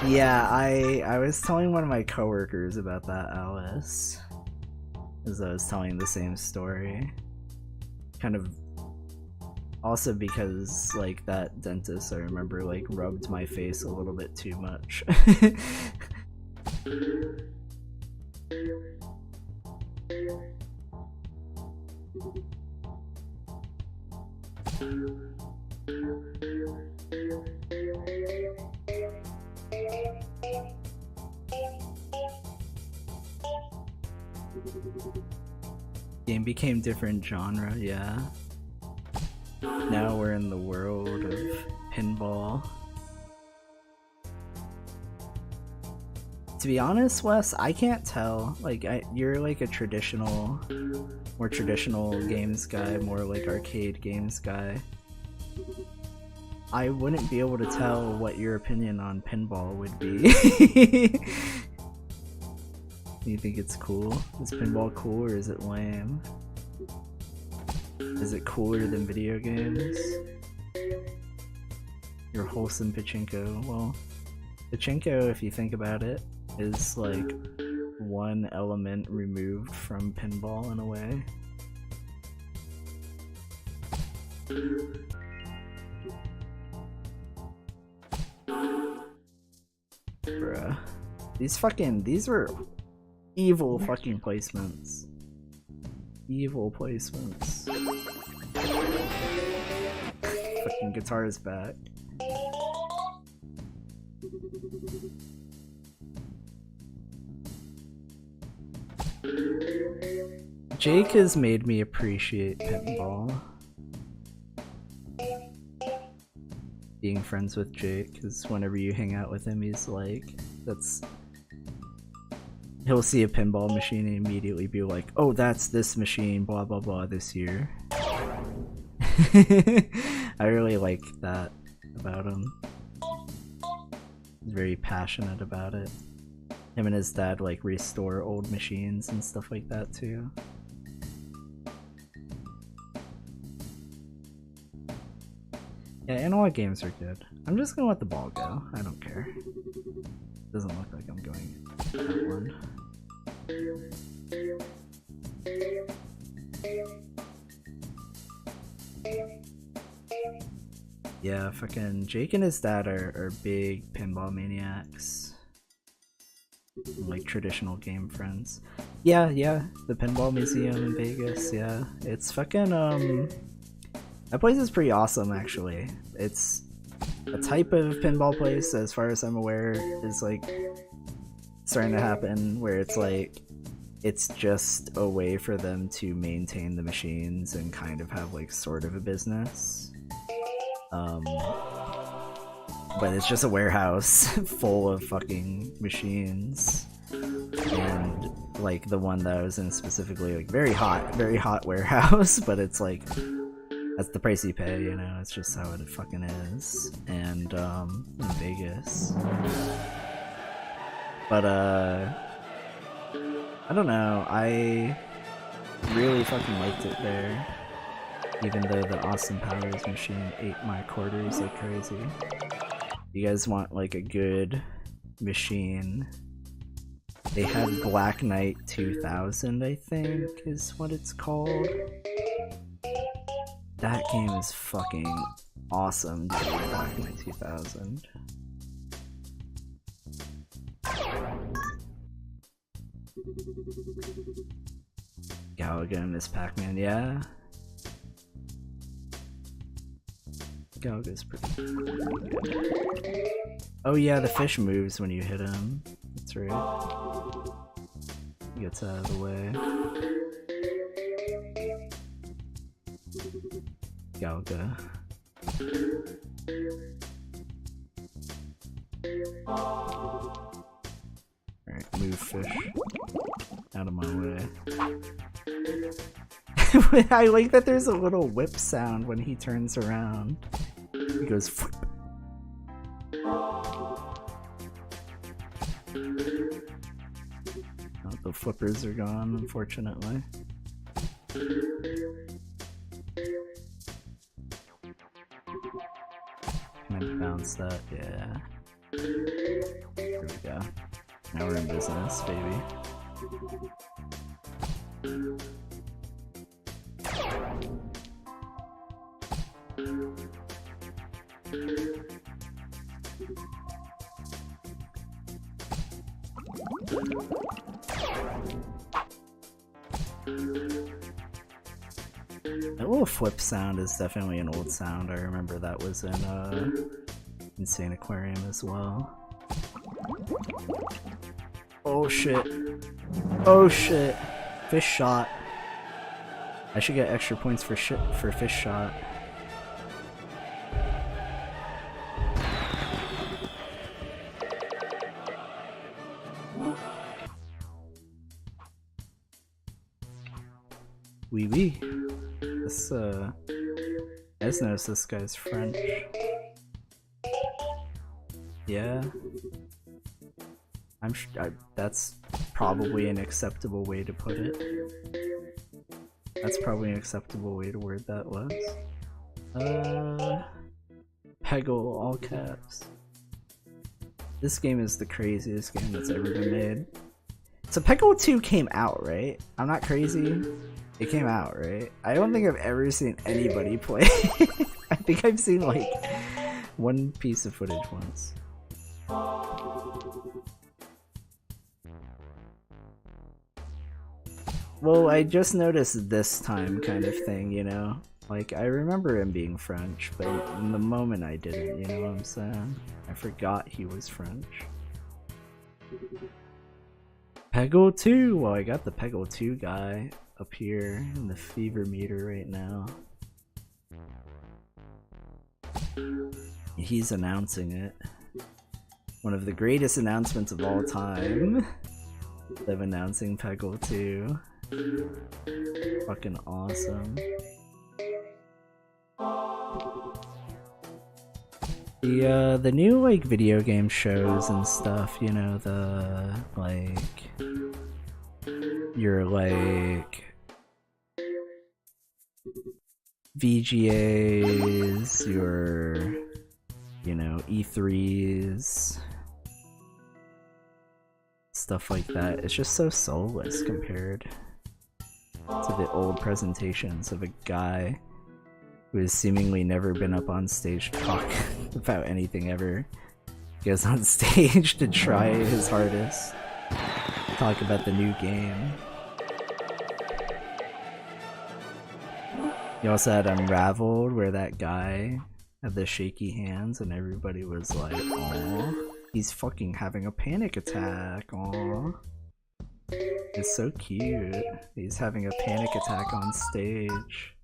Yeah, I was telling one of my coworkers about that, Alice, as I was telling the same story. Kind of also because like that dentist I remember like rubbed my face a little bit too much. Game became different genre, yeah. Now we're in the world of pinball. To be honest, Wes, I can't tell. Like, you're like a more traditional games guy, more like arcade games guy. I wouldn't be able to tell what your opinion on pinball would be. You think it's cool? Is pinball cool or is it lame? Is it cooler than video games? Your wholesome pachinko. Well, pachinko, if you think about it, is like one element removed from pinball in a way. Bruh. These were evil fucking placements. Evil placements. Fucking guitar is back. Jake has made me appreciate pinball. Being friends with Jake, because whenever you hang out with him, he's like, he'll see a pinball machine and immediately be like, oh, that's this machine, blah blah blah, this year. I really like that about him. He's very passionate about it. Him and his dad like restore old machines and stuff like that too. Yeah, analog games are good. I'm just gonna let the ball go. I don't care. Doesn't look like I'm going that one. Yeah, fucking Jake and his dad are big pinball maniacs. Like traditional game friends. Yeah, the Pinball Museum in Vegas, yeah. It's fucking, that place is pretty awesome, actually. It's a type of pinball place, as far as I'm aware, is like starting to happen, where it's like, it's just a way for them to maintain the machines and kind of have like sort of a business. But it's just a warehouse full of fucking machines. And like the one that I was in specifically, like very hot warehouse, but it's like, that's the price you pay, you know, it's just how it fucking is. And in Vegas. But I don't know, I really fucking liked it there. Even though the Austin Powers machine ate my quarters like crazy. You guys want like a good machine? They had Black Knight 2000, I think, is what it's called. That game is fucking awesome, dude. Black Knight 2000. Galaga and Miss Pac-Man, yeah. Galaga's pretty good. Oh yeah, the fish moves when you hit him. That's right. He gets out of the way. Galaga. Alright, move fish. Out of my way. I like that there's a little whip sound when he turns around. He goes flip. Oh, the flippers are gone, unfortunately. Can I bounce that? Yeah. There we go. Now we're in business, baby. That little flip sound is definitely an old sound. I remember that was in Insane Aquarium as well. Oh shit. Oh shit. Fish shot. I should get extra points for fish shot. Wee wee. This I just noticed this guy's French. Yeah. That's probably an acceptable way to put it. That's probably an acceptable way to word that was. Peggle, all caps. This game is the craziest game that's ever been made. So Peggle 2 came out, right? I'm not crazy. It came out, right? I don't think I've ever seen anybody play. I think I've seen like one piece of footage once. Well, I just noticed this time kind of thing, you know? Like, I remember him being French, but in the moment I didn't, you know what I'm saying? I forgot he was French. Peggle 2! Well, I got the Peggle 2 guy up here in the fever meter right now. He's announcing it. One of the greatest announcements of all time. Them announcing Peggle 2. Fucking awesome. The new like video game shows and stuff, you know, the like your like VGAs, your you know, E3s, stuff like that. It's just so soulless compared to the old presentations of a guy who has seemingly never been up on stage to talk about anything ever. He goes on stage to try his hardest, talk about the new game. You also had Unraveled, where that guy had the shaky hands and everybody was like, "Aw, he's fucking having a panic attack, aw." It's so cute. He's having a panic attack on stage.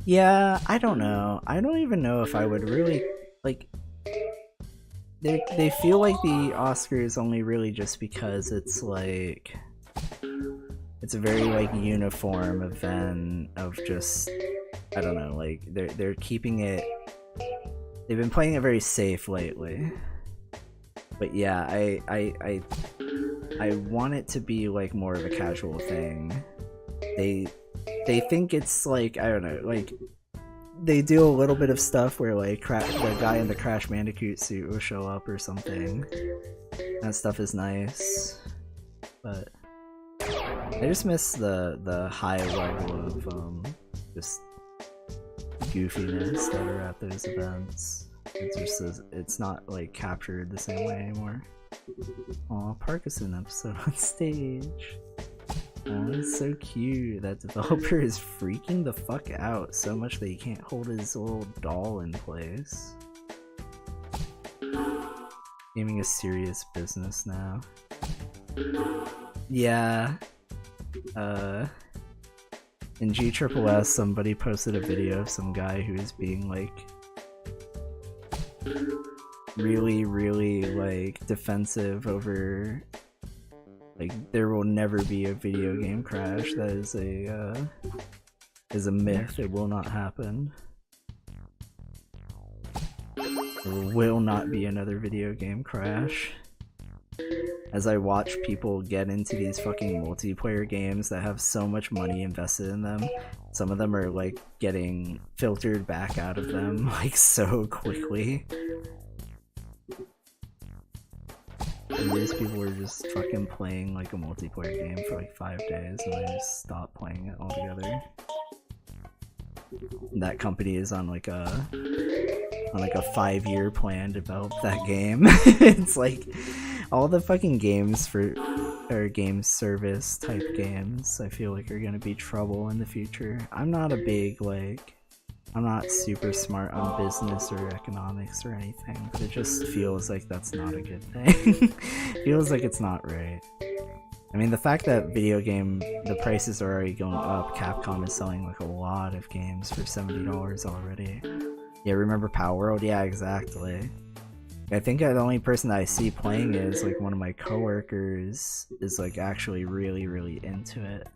Yeah, I don't know. I don't even know if I would really, like, they feel like the Oscars only really just because it's like, it's a very like uniform event of just, I don't know, like they're keeping it, they've been playing it very safe lately. But yeah, I want it to be like more of a casual thing. They think it's like, I don't know, like they do a little bit of stuff where like the guy in the Crash Bandicoot suit will show up or something. That stuff is nice, but I just miss the high level of just goofiness that are at those events. It's not like captured the same way anymore. Aw, Parkinson episode on stage. Oh, it's so cute. That developer is freaking the fuck out so much that he can't hold his little doll in place. Gaming is serious business now. Yeah. In GSSS, somebody posted a video of some guy who is being like really like defensive over like there will never be a video game crash. That is a myth. It will not happen. There will not be another video game crash. As I watch people get into these fucking multiplayer games that have so much money invested in them, some of them are like getting filtered back out of them like so quickly. And these people were just fucking playing like a multiplayer game for like 5 days and they just stopped playing it altogether. And that company is on like a 5-year plan to develop that game. It's like all the fucking games or game service type games I feel like are gonna be trouble in the future. I'm not super smart on business or economics or anything, but it just feels like that's not a good thing. Feels like it's not right. I mean, the fact that the prices are already going up, Capcom is selling like a lot of games for $70 already. Yeah, remember Power World? Yeah, exactly. I think the only person that I see playing it is like one of my coworkers is like actually really into it.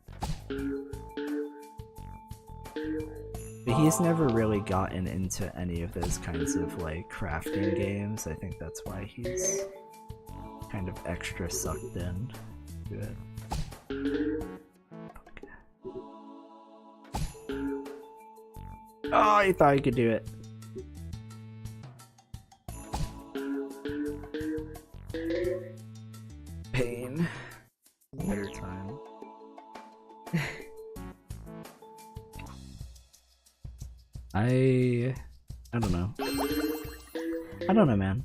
But he's never really gotten into any of those kinds of like crafting games. I think that's why he's kind of extra sucked in to it. Oh, you thought you could do it. Pain. Better time. I don't know. I don't know, man.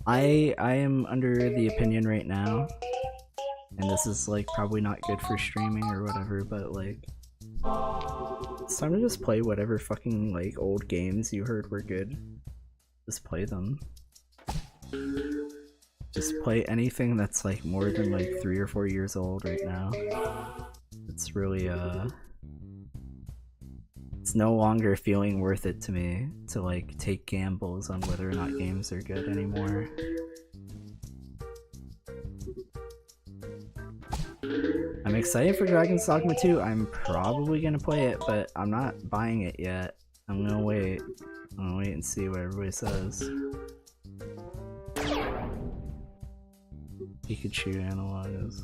I am under the opinion right now, and this is like probably not good for streaming or whatever, but like it's time to just play whatever fucking like old games you heard were good. Just play them. Just play anything that's like more than like 3 or 4 years old right now. It's really it's no longer feeling worth it to me to like take gambles on whether or not games are good anymore. I'm excited for Dragon's Dogma 2. I'm probably gonna play it, but I'm not buying it yet. I'm gonna wait. I'm gonna wait and see what everybody says. Pikachu analog is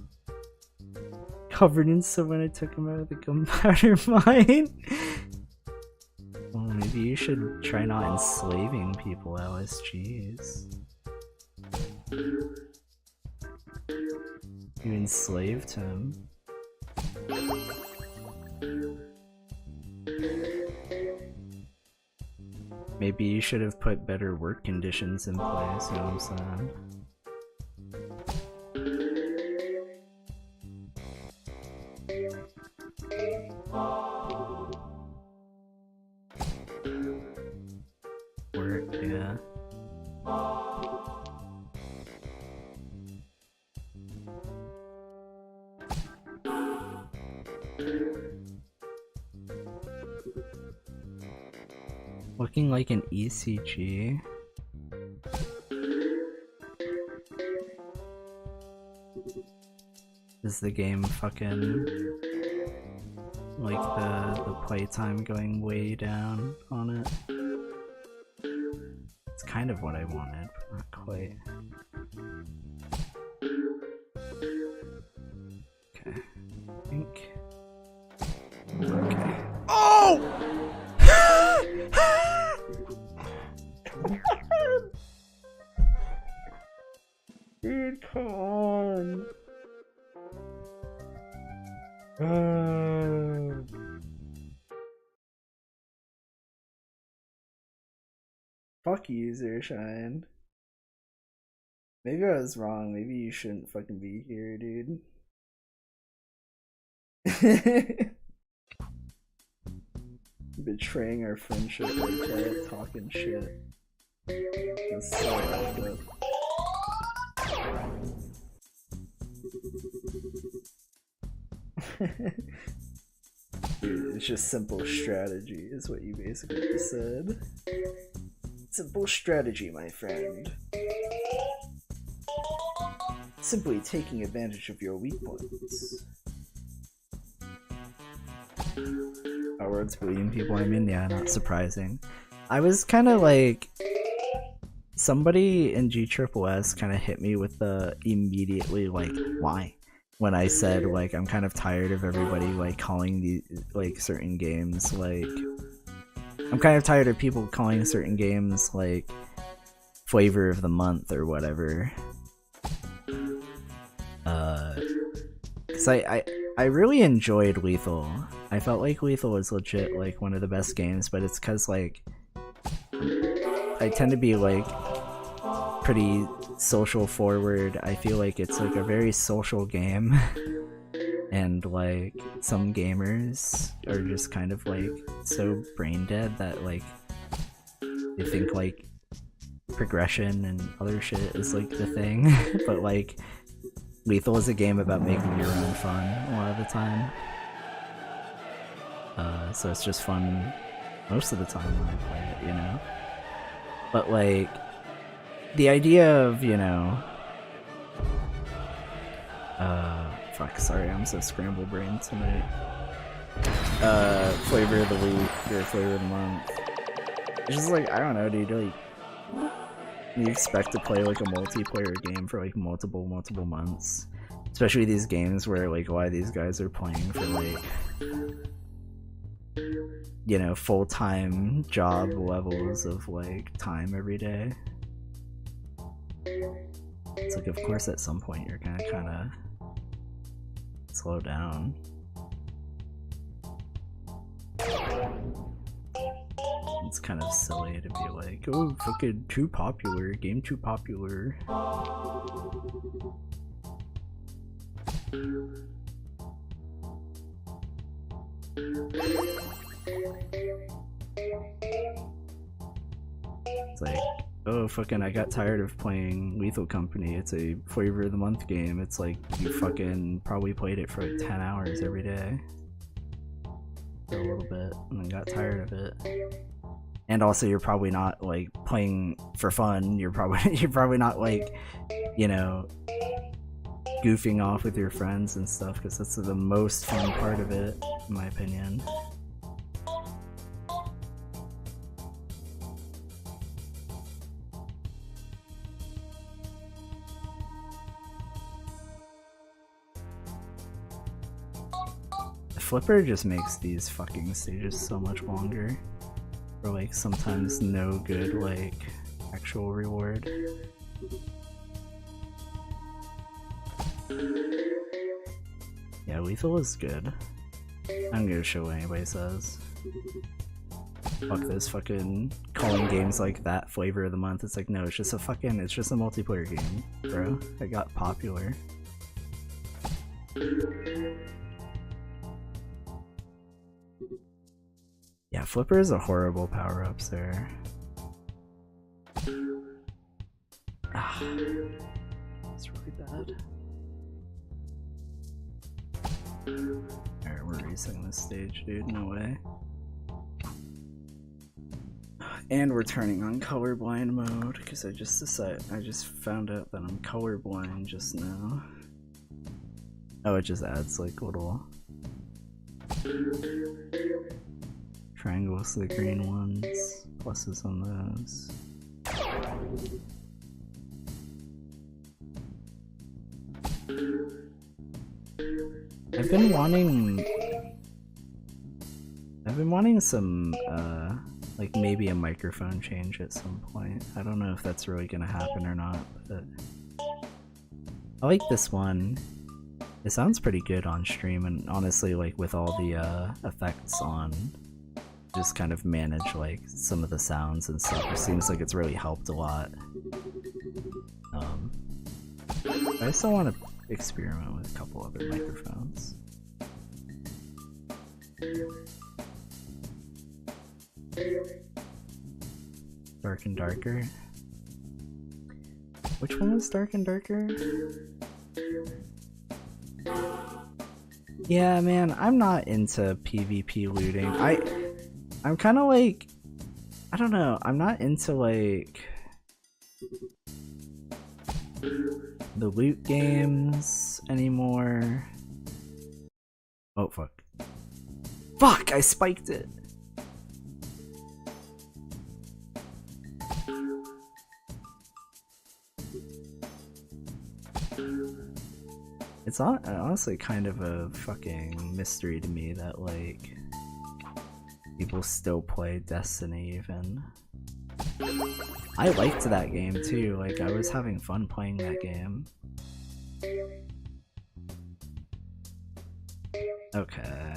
covered in soap when I took him out of the gunpowder mine. Well, maybe you should try not enslaving people, Alice. Jeez. You enslaved him. Maybe you should have put better work conditions in place, you know what I'm saying? Work, yeah. Looking like an ECG. Is the game fucking like the playtime going way down on it? It's kind of what I wanted, but not quite. Okay, I think. Okay. Oh! Dude, come on. Fuck you, Zershine. Maybe I was wrong. Maybe you shouldn't fucking be here, dude. Betraying our friendship like that, talking shit. That's so effed up. Dude, it's just simple strategy, is what you basically just said. Simple strategy, my friend. Simply taking advantage of your weak points. Our words bleeding people, I mean, yeah, not surprising. I was kind of like... Somebody in GSSS kind of hit me with the immediately, like, why? When I said, like, I'm kind of tired of everybody, like, calling the, like, certain games, like... I'm kind of tired of people calling certain games, like, flavor of the month or whatever. Cause I really enjoyed Lethal. I felt like Lethal was legit, like, one of the best games, but it's cause, like, I tend to be, like, pretty social forward. I feel like it's, like, a very social game. And, like, some gamers are just kind of, like, so brain dead that, like, they think, like, progression and other shit is, like, the thing. But, like, Lethal is a game about making your own fun a lot of the time. So it's just fun most of the time when I play it, you know? But, like, the idea of, you know... fuck, sorry, I'm so scramble brain tonight. Flavor of the week, or flavor of the month. It's just like, I don't know, dude, like... You expect to play, like, a multiplayer game for, like, multiple months. Especially these games where, like, a lot of these guys are playing for, like... You know, full-time job levels of, like, time every day. It's like, of course, at some point you're gonna kinda... slow down. It's kind of silly to be like, oh, fucking too popular, game too popular. It's like, oh, fucking, I got tired of playing Lethal Company. It's a flavor of the month game. It's like, you fucking probably played it for like 10 hours every day. For a little bit, and then got tired of it. And also, you're probably not, like, playing for fun. You're probably not, like, you know, goofing off with your friends and stuff, because that's the most fun part of it, in my opinion. Flipper just makes these fucking stages so much longer. For, like, sometimes no good, like, actual reward. Yeah, Lethal is good. I don't give a shit what anybody says. Fuck this fucking calling games like that flavor of the month. It's like, no, it's just a multiplayer game, bro. It got popular. Yeah, Flipper is a horrible power-up, sir. Ah, it's really bad. Alright, we're resetting this stage, dude. No way. And we're turning on colorblind mode, because I just found out that I'm colorblind just now. Oh, it just adds, like, little... triangles to the green ones, pluses on those. I've been wanting some, like maybe a microphone change at some point. I don't know if that's really gonna happen or not, but I like this one. It sounds pretty good on stream, and honestly, like with all the effects on just kind of manage like some of the sounds and stuff. It seems like it's really helped a lot. I still want to experiment with a couple other microphones. Dark and Darker. Which one was Dark and Darker? Yeah, man, I'm not into PvP looting. I'm kind of like, I don't know, I'm not into like the loot games anymore. Oh fuck. Fuck, I spiked it. It's honestly kind of a fucking mystery to me that like people still play Destiny even. I liked that game too, like I was having fun playing that game. Okay.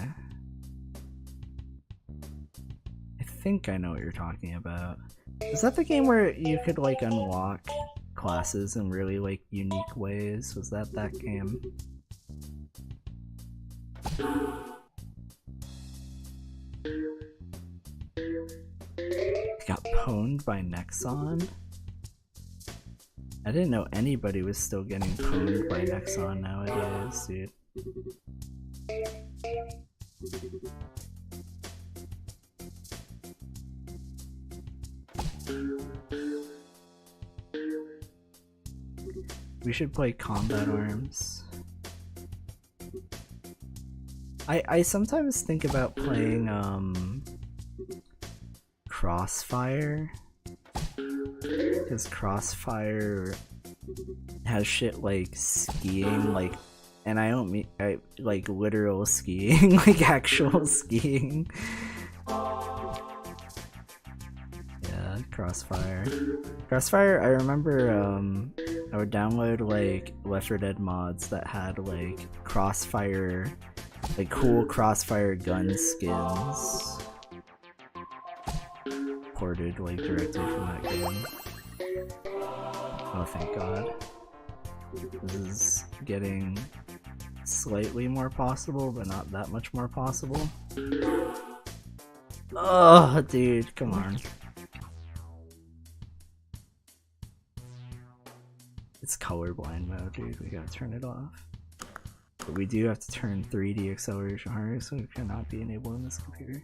I think I know what you're talking about. Is that the game where you could like unlock classes in really like unique ways? Was that game? Got pwned by Nexon? I didn't know anybody was still getting pwned by Nexon nowadays, dude. We should play Combat Arms. I sometimes think about playing Crossfire, because Crossfire has shit like skiing, like, and I don't mean like literal skiing, like actual skiing. Yeah, Crossfire. Crossfire, I remember I would download like Left 4 Dead mods that had like Crossfire, like cool Crossfire gun skins ported like directly from that game. Oh, thank God. This is getting slightly more possible, but not that much more possible. Oh, dude, come on. It's colorblind mode, dude. We gotta turn it off. But we do have to turn 3D acceleration harder, so it cannot be enabled in this computer.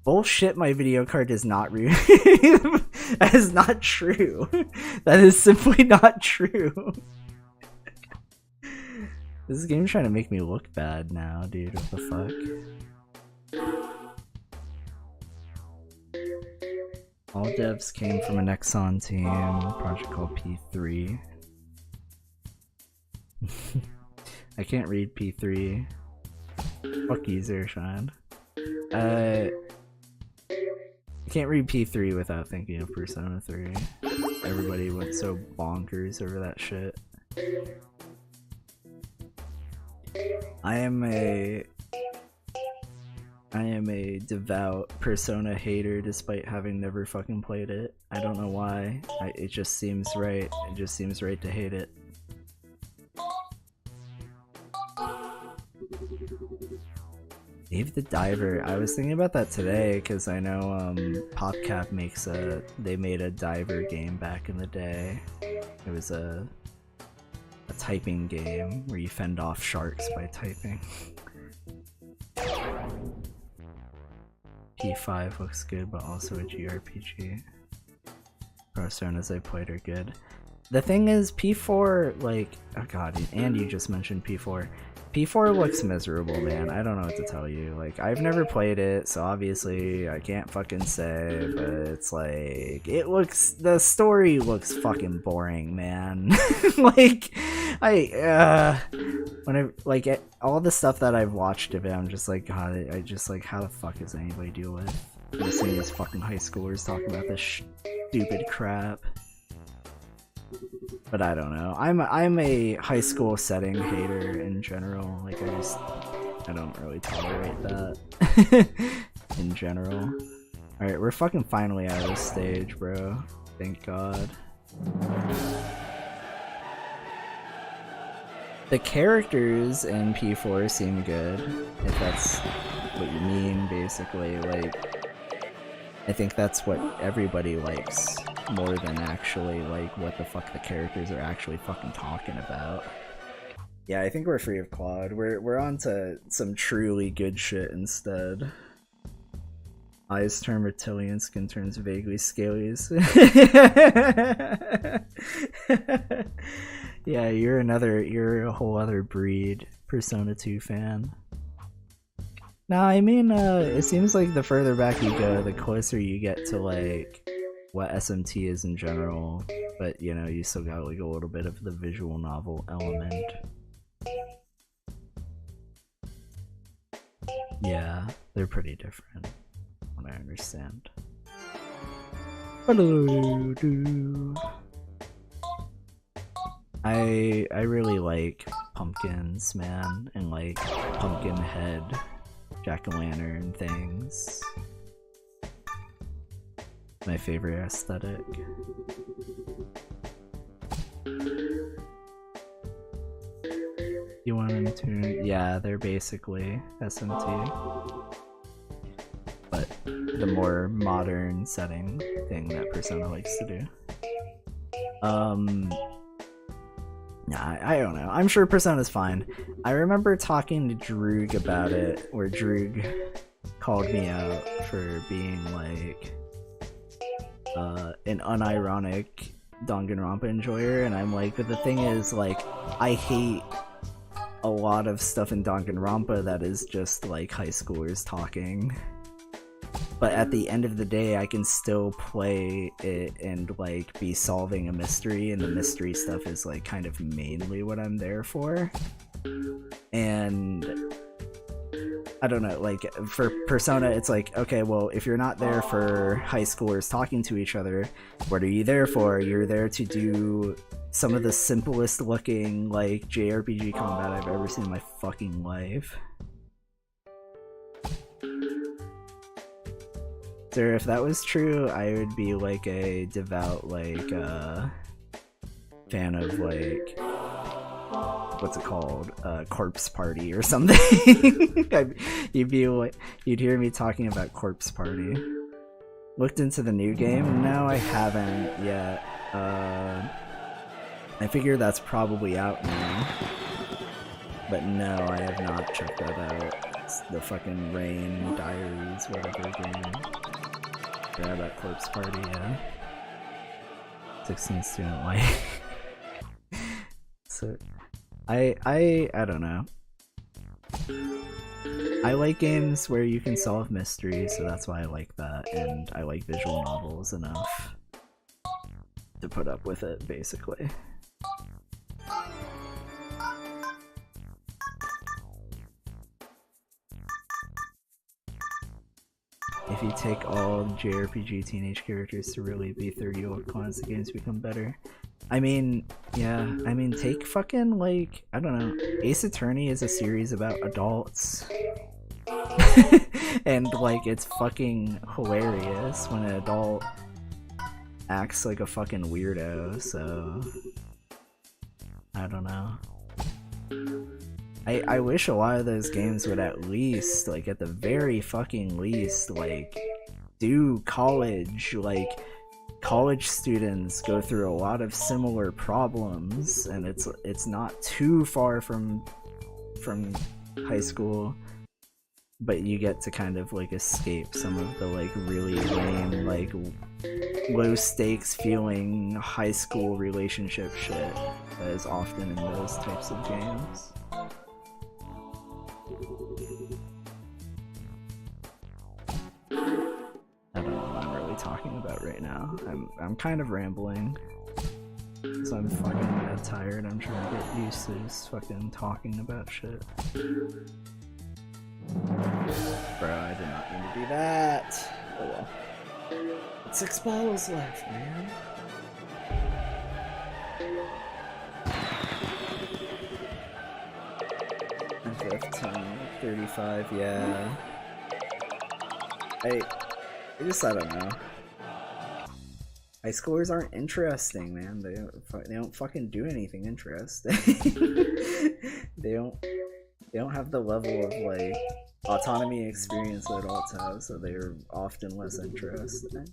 Bullshit, my video card does not read. That is not true. That is simply not true. This game's trying to make me look bad now, dude. What the fuck? All devs came from a Nexon team, a project called P3. I can't read P3. Fuck you, Zershine. I can't read P3 without thinking of Persona 3. Everybody went so bonkers over that shit. I am a devout Persona hater despite having never fucking played it. I don't know why. It just seems right. It just seems right to hate it. Dave the Diver. I was thinking about that today because I know PopCap they made a diver game back in the day. It was a typing game where you fend off sharks by typing. P5 looks good, but also a JRPG. Personas I played are good. The thing is, P4, like, oh god, and you just mentioned P4. P4 looks miserable, man. I don't know what to tell you. Like, I've never played it, so obviously I can't fucking say, but it's like, the story looks fucking boring, man. Like, all the stuff that I've watched of it, I'm just like, god, I just like, how the fuck does anybody deal with listening to these fucking high schoolers talking about this stupid crap? But I don't know. I'm a high school setting hater in general. Like, I don't really tolerate that in general. Alright, we're fucking finally out of this stage, bro. Thank God. The characters in P4 seem good, if that's what you mean, basically. Like, I think that's what everybody likes, more than actually, like, what the fuck the characters are actually fucking talking about. Yeah, I think we're free of Claude. We're on to some truly good shit instead. Eyes turn reptilian, skin turns vaguely scalies. Yeah, you're a whole other breed, Persona 2 fan. No, I mean, it seems like the further back you go, the closer you get to, like, what SMT is in general, but, you know, you still got, like, a little bit of the visual novel element. Yeah, they're pretty different, from what I understand. I really like pumpkins, man, and like pumpkin head jack-o'-lantern things. My favorite aesthetic. You want them to? Yeah, they're basically SMT, but the more modern setting thing that Persona likes to do. Nah, I don't know. I'm sure Persona's fine. I remember talking to Droog about it, where Droog called me out for being like an unironic Danganronpa enjoyer, and I'm like, but the thing is, like, I hate a lot of stuff in Danganronpa that is just like high schoolers talking. But at the end of the day, I can still play it and like be solving a mystery, and the mystery stuff is like kind of mainly what I'm there for. And I don't know, like for Persona, it's like, okay, well, if you're not there for high schoolers talking to each other, what are you there for? You're there to do some of the simplest looking like JRPG combat I've ever seen in my fucking life. So if that was true, I would be like a devout like fan of like, what's it called, Corpse Party or something. You'd hear me talking about Corpse Party. Looked into the new game? No, I haven't yet. I figure that's probably out now, but no, I have not checked that out. It's the fucking Rain Diaries, whatever game. Yeah, that Corpse Party, yeah. 16 student life. So, I don't know. I like games where you can solve mysteries, so that's why I like that, and I like visual novels enough to put up with it, basically. If you take all JRPG teenage characters to really be 30-year-old clones, the games become better. I mean, yeah, I mean, take fucking, like, I don't know, Ace Attorney is a series about adults. And, like, it's fucking hilarious when an adult acts like a fucking weirdo, so I don't know. I wish a lot of those games would at least, like, at the very fucking least, like, do college, like, college students go through a lot of similar problems, and it's not too far from high school, but you get to kind of, like, escape some of the, like, really lame, like, low stakes feeling high school relationship shit that is often in those types of games. I don't know what I'm really talking about right now. I'm kind of rambling, because I'm fucking tired. I'm trying to get used to just fucking talking about shit. Bro, I did not mean to do that. Oh well. 6 balls left, man. I'm 15, 35, yeah. I don't know. High schoolers aren't interesting, man. They don't fucking do anything interesting. they don't have the level of like autonomy experience that adults have, so they're often less interesting.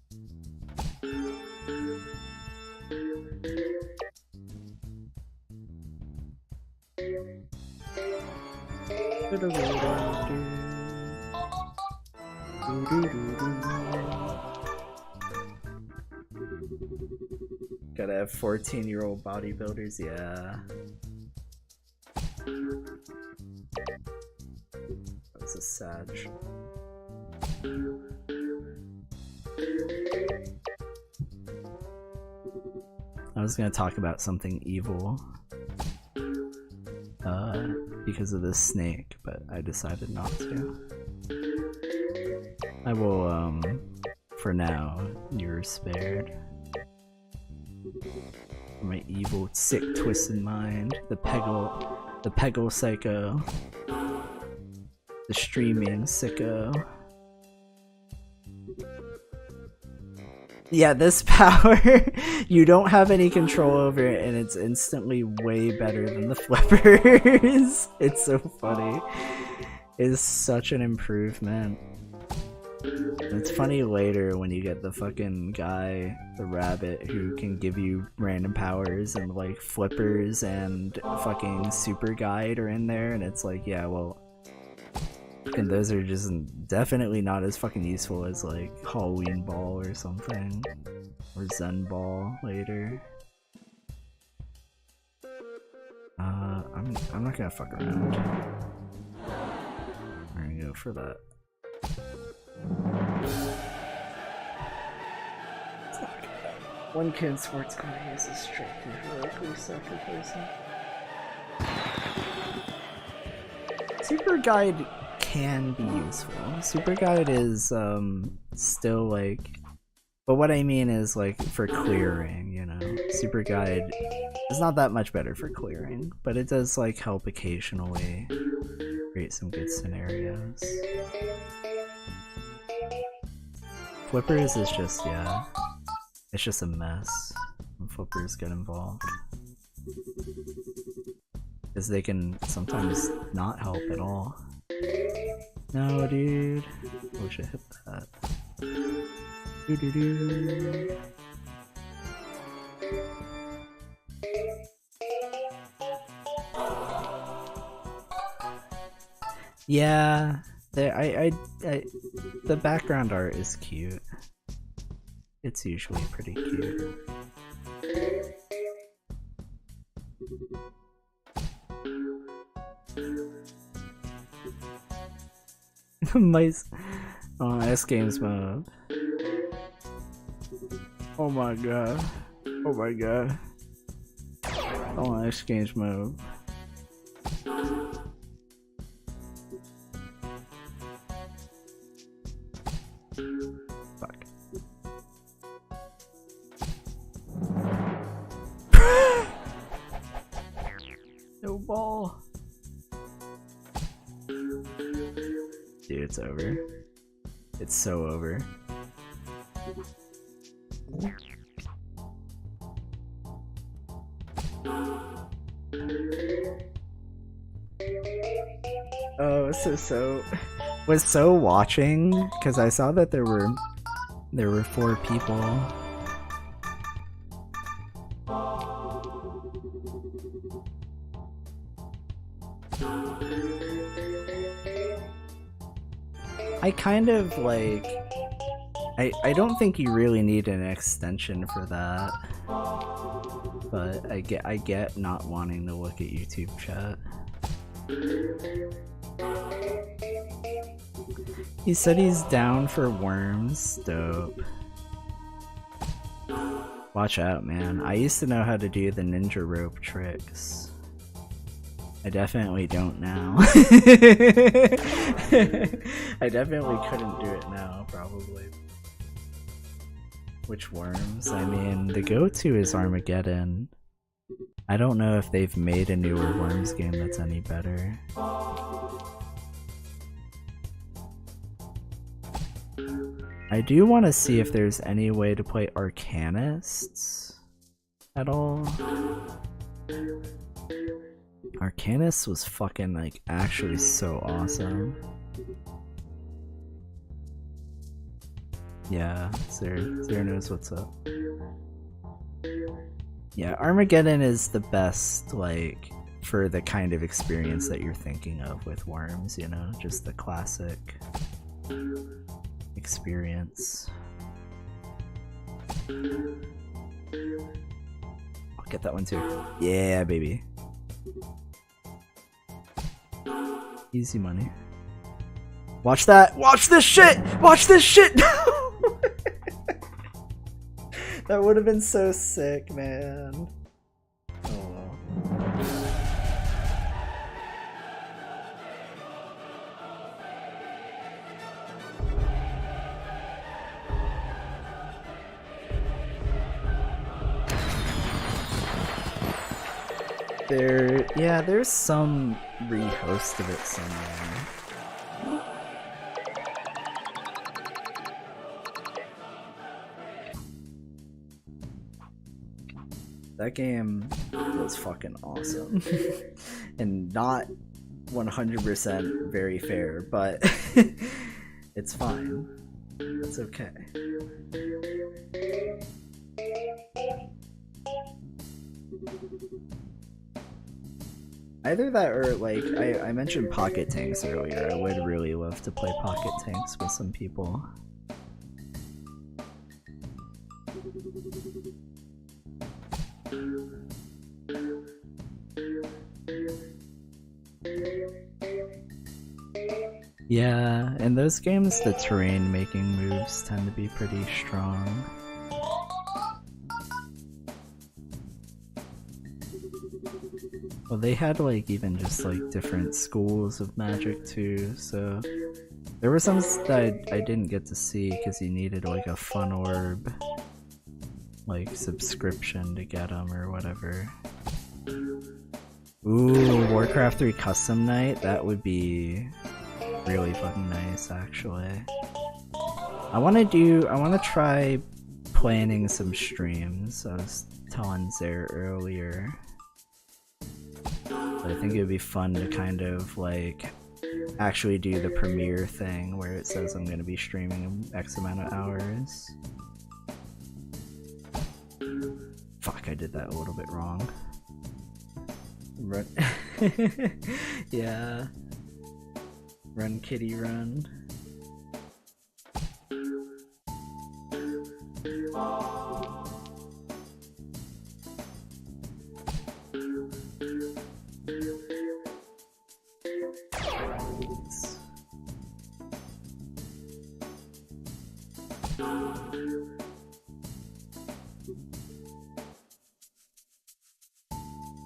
Gotta have 14-year-old bodybuilders, yeah. That's a sad. I was gonna talk about something evil because of this snake, but I decided not to. I will, for now, you're spared. My evil, sick, twisted mind. The peggle psycho. The streaming sicko. Yeah, this power, you don't have any control over it, and it's instantly way better than the flippers. It's so funny. It's such an improvement. It's funny later when you get the fucking guy, the rabbit, who can give you random powers, and like flippers and fucking super guide are in there, and it's like, yeah, well, and those are just definitely not as fucking useful as like Halloween Ball or something, or Zen Ball later. I'm not gonna fuck around. I'm gonna go for that. One kid in sports car uses strength and heroically sacrificing. Super guide can be useful. Super guide is still like, but what I mean is like for clearing, you know. Super guide is not that much better for clearing, but it does like help occasionally create some good scenarios. Flippers is just, yeah, it's just a mess when flippers get involved. Because they can sometimes not help at all. No, dude. I wish I hit that. Doo-doo-doo. Yeah, the background art is cute. It's usually pretty cute. Mice. Oh, S games mode. Oh my god. Oh my god. Oh, S games mode. Fuck. No ball. Dude, it's over. It's so over. Oh, was so watching because I saw that there were 4 people. I kind of like, I don't think you really need an extension for that, but I get not wanting to look at YouTube chat. He said he's down for worms. Dope. Watch out, man. I used to know how to do the ninja rope tricks. I definitely don't now. I definitely couldn't do it now, probably. Which worms? I mean, the go-to is Armageddon. I don't know if they've made a newer Worms game that's any better. I do want to see if there's any way to play Arcanists at all. Arcanist was fucking like actually so awesome. Yeah, Zero knows what's up. Yeah, Armageddon is the best, like, for the kind of experience that you're thinking of with Worms, you know? Just the classic experience. I'll get that one too. Yeah, baby. Easy money. Watch that! Watch this shit! Watch this shit! That would have been so sick, man. Oh well. There's some rehost of it somewhere. That game was fucking awesome. And not 100% very fair, but it's fine. It's okay. Either that or, like, I mentioned Pocket Tanks earlier. I would really love to play Pocket Tanks with some people. Yeah, in those games the terrain making moves tend to be pretty strong. Well, they had like even just like different schools of magic too, so there were some that I didn't get to see because you needed like a fun orb like subscription to get them or whatever. Ooh, Warcraft 3 Custom Night, that would be really fucking nice actually. I want to try planning some streams. I was telling Zare earlier. But I think it would be fun to kind of like actually do the premiere thing where it says I'm going to be streaming in X amount of hours. Fuck, I did that a little bit wrong. Run. Yeah. Run, kitty, run.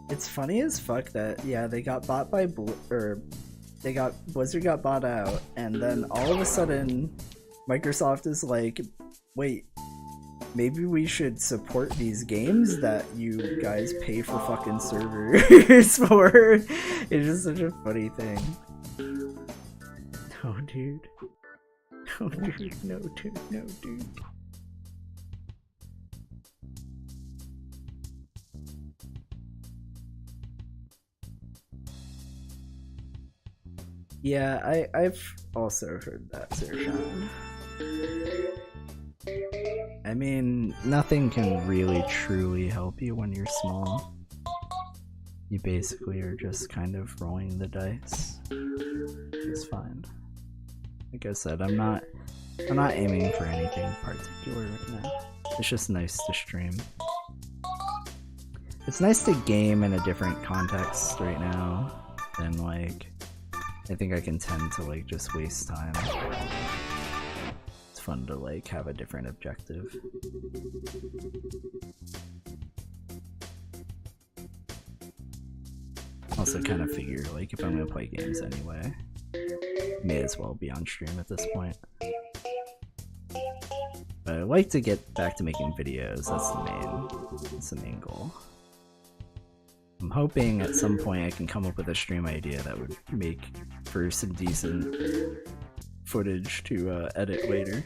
It's funny as fuck that, yeah, they got bought by Blizzard got bought out, and then all of a sudden Microsoft is like, wait, maybe we should support these games that you guys pay for fucking servers for. It's just such a funny thing. No, dude. No, dude. No, dude. No, dude. Yeah, I've also heard that, Sershan. I mean, nothing can really truly help you when you're small. You basically are just kind of rolling the dice. It's fine. Like I said, I'm not aiming for anything particular right now. It's just nice to stream. It's nice to game in a different context right now than like I think I can tend to like just waste time. It's fun to like have a different objective. Also kind of figure like if I'm gonna play games anyway, may as well be on stream at this point. But I like to get back to making videos, that's the main goal. I'm hoping at some point I can come up with a stream idea that would make for some decent footage to edit later.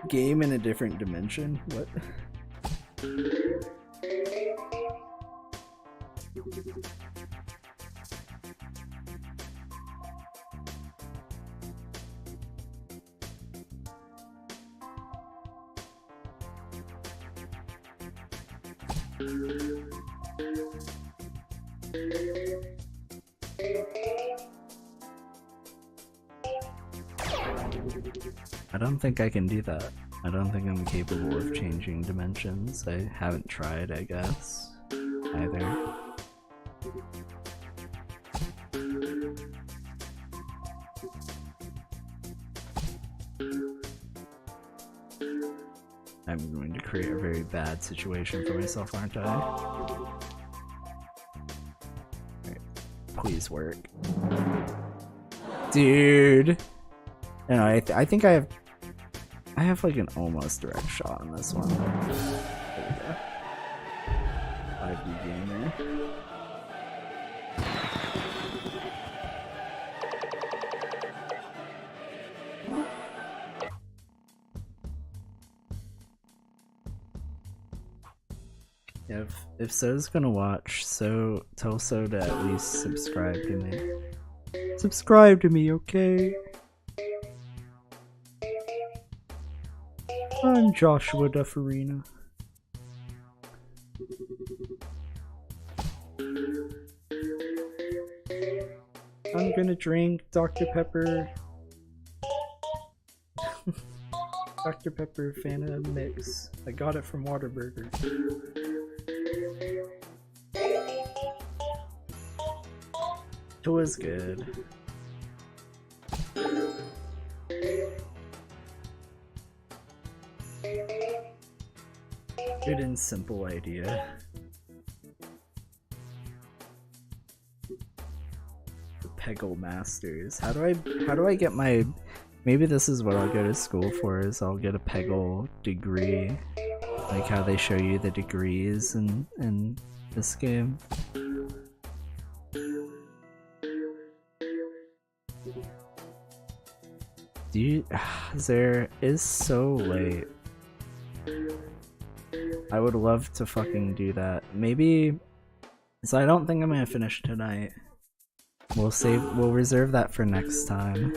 Game in a different dimension? What? I don't think I can do that. I don't think I'm capable of changing dimensions. I haven't tried, I guess, either. I'm going to create a very bad situation for myself, aren't I? Alright, please work. Dude! No, I think I have like an almost direct shot on this one. There we go. 5D gamer. Yeah, if So's gonna watch, so tell So to at least subscribe to me. Subscribe to me, okay? I'm Joshua Dufferina. I'm gonna drink Dr. Pepper. Dr. Pepper Fanta mix. I got it from Whataburger. It was good. Good and simple idea. The peggle masters. How do I get my, maybe this is what I'll go to school for, is I'll get a peggle degree. Like how they show you the degrees in this game. There is so late. I would love to fucking do that. Maybe, so I don't think I'm gonna finish tonight. We'll reserve that for next time.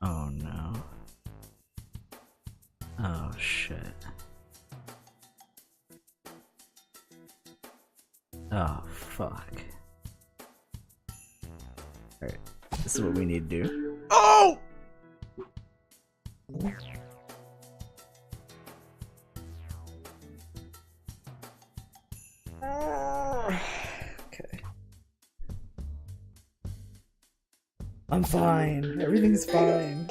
Oh no. Oh shit. Oh fuck. Alright, this is what we need to do. Oh! Okay. I'm fine. Everything's fine.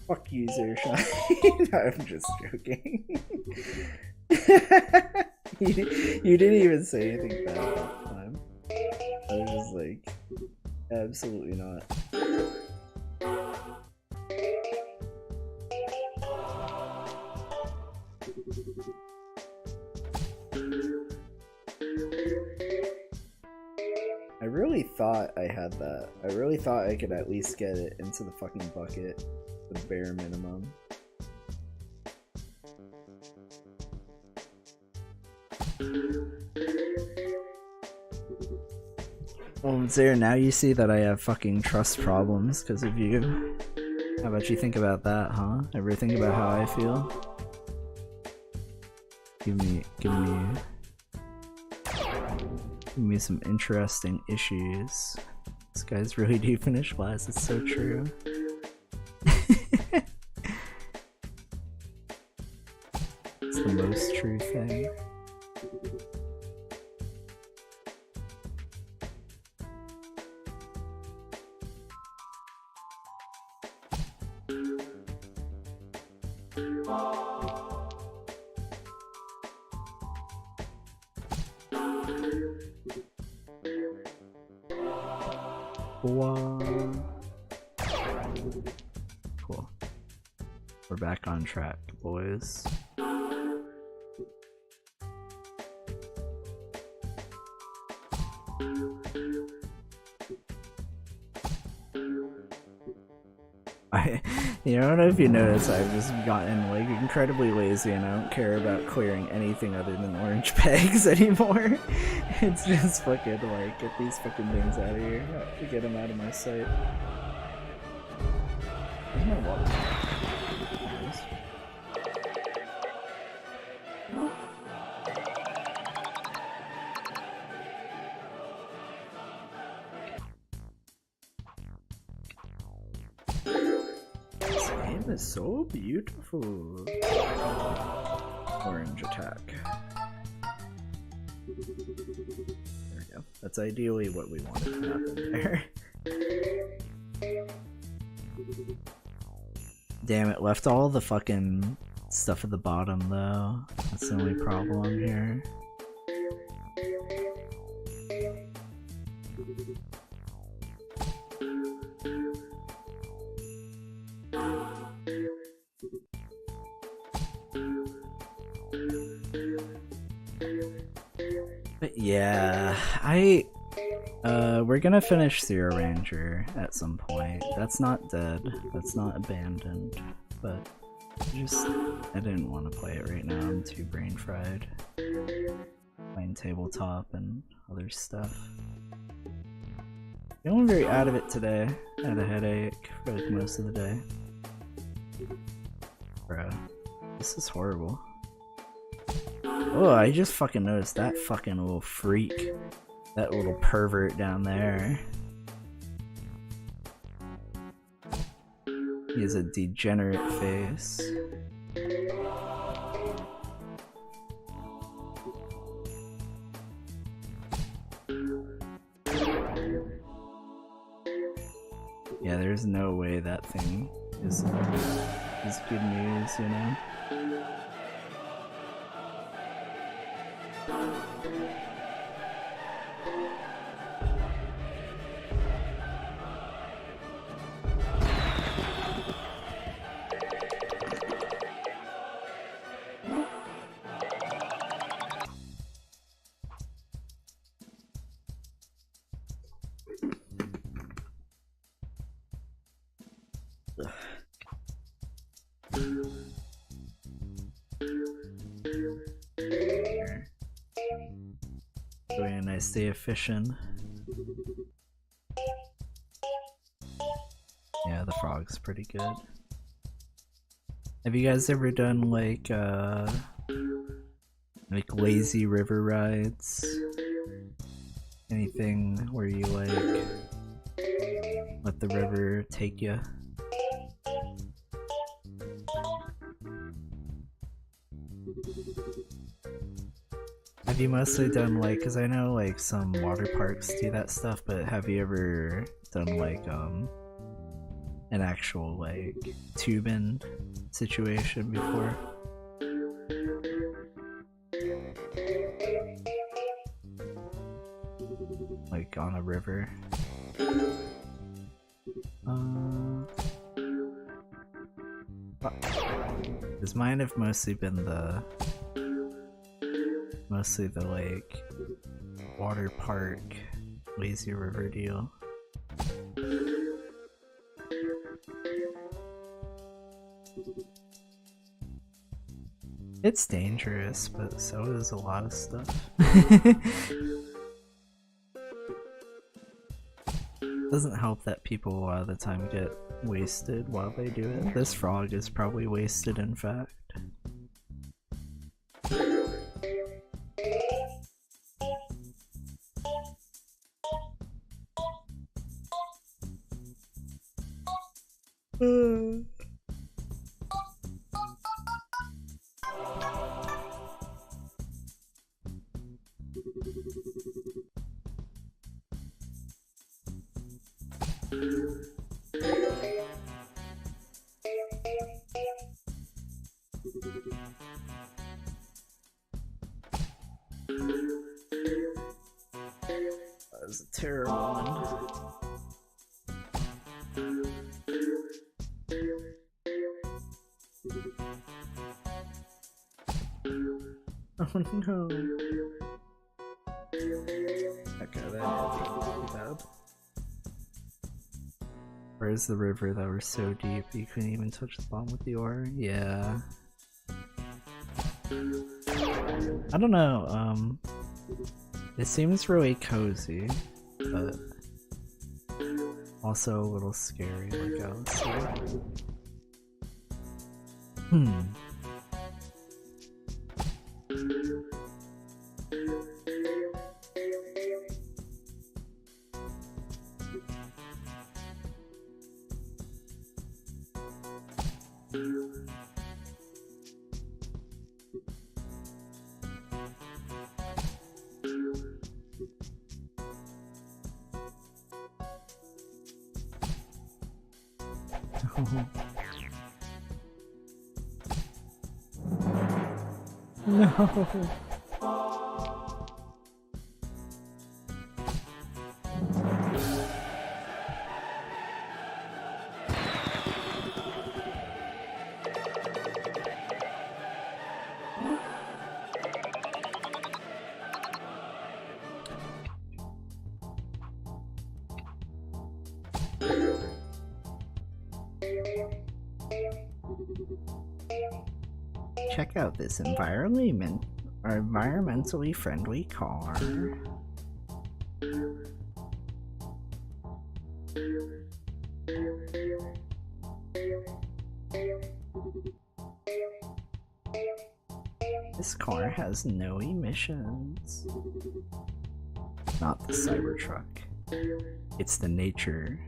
Fuck you, Zershine. I'm just joking. You didn't even say anything bad that time. I was just like, absolutely not. I really thought I had that. I really thought I could at least get it into the fucking bucket. The bare minimum. Well, Zare, now you see that I have fucking trust problems because of you. How about you think about that, huh? Ever think about how I feel? Give me some interesting issues. This guy's really do finish last, it's so true. It's the most true thing. Cool. We're back on track, boys. You know, I don't know if you notice, I've just gotten like incredibly lazy and I don't care about clearing anything other than orange pegs anymore. It's just fucking like, get these fucking things out of here. I have to get them out of my sight. Where's my water? There it is. This game is so beautiful. Orange attack. There we go. That's ideally what we wanted to happen there. Damn it, left all the fucking stuff at the bottom though. That's the only problem here. But yeah, we're gonna finish Zero Ranger at some point. That's not dead, that's not abandoned, but I didn't want to play it right now. I'm too brain fried. Playing tabletop and other stuff. Feeling very out of it today. I had a headache for like most of the day. Bro, this is horrible. Oh, I just fucking noticed that fucking little freak. That little pervert down there. He has a degenerate face. Yeah, there's no way that thing is good news, you know? Doing a nice day of fishing. Yeah, the frog's pretty good. Have you guys ever done like lazy river rides? Anything where you like let the river take you? Have you mostly done like, cause I know like some water parks do that stuff, but have you ever done like an actual like tubing situation before? Like on a river? Cause mine have mostly been the like water park lazy river deal. It's dangerous, but so is a lot of stuff. Doesn't help that people a lot of the time get wasted while they do it. This frog is probably wasted, in fact. That was a terrible one. Oh no. Okay, that Where's the river that were so deep you couldn't even touch the bottom with the ore? Yeah. I don't know, it seems really cozy, but also a little scary, like I was saying. No. Check out this environmentally friendly car. This car has no emissions. Not the Cybertruck. It's the nature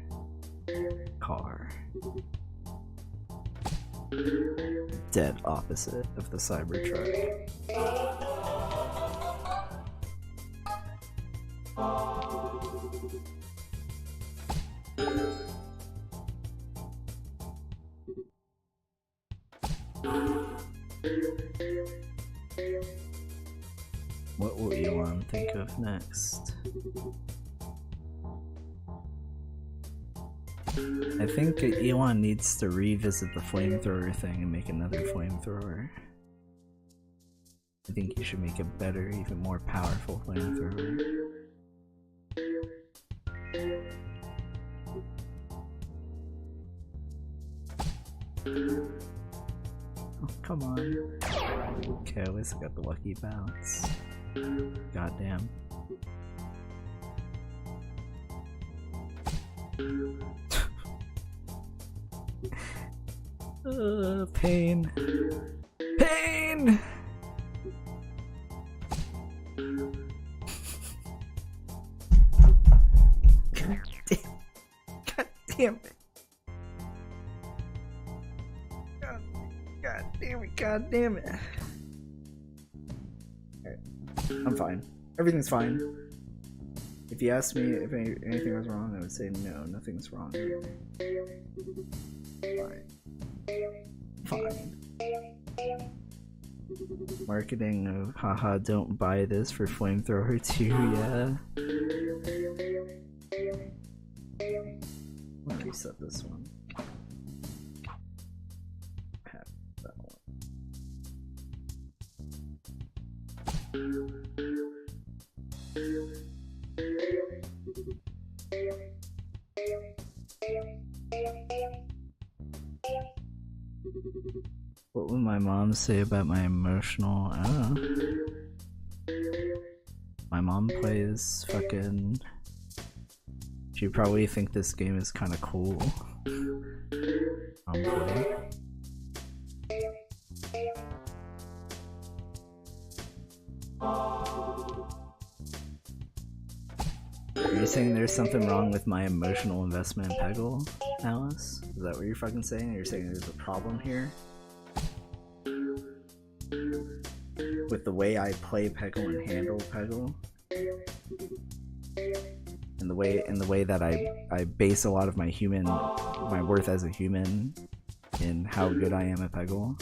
car. Dead opposite of the Cybertruck. What will Elon think of next? I think Elon needs to revisit the flamethrower thing and make another flamethrower. I think he should make a better, even more powerful flamethrower. Oh, come on. Okay, at least I got the lucky bounce. Goddamn. Pain. Pain! God damn it. God damn it, god damn it. Alright. I'm fine. Everything's fine. If you asked me if anything was wrong, I would say no, nothing's wrong. Fine. Marketing of haha, don't buy this for flamethrower 2, yeah. Let me reset this one. Have that one. What would my mom say about my emotional? I don't know. My mom plays fucking. She'd probably think this game is kind of cool. Play. Are you saying there's something wrong with my emotional investment in Peggle, Alice? Is that what you're fucking saying? You're saying there's a problem here? With the way I play Peggle and handle Peggle? And the way that I base a lot of my worth as a human in how good I am at Peggle?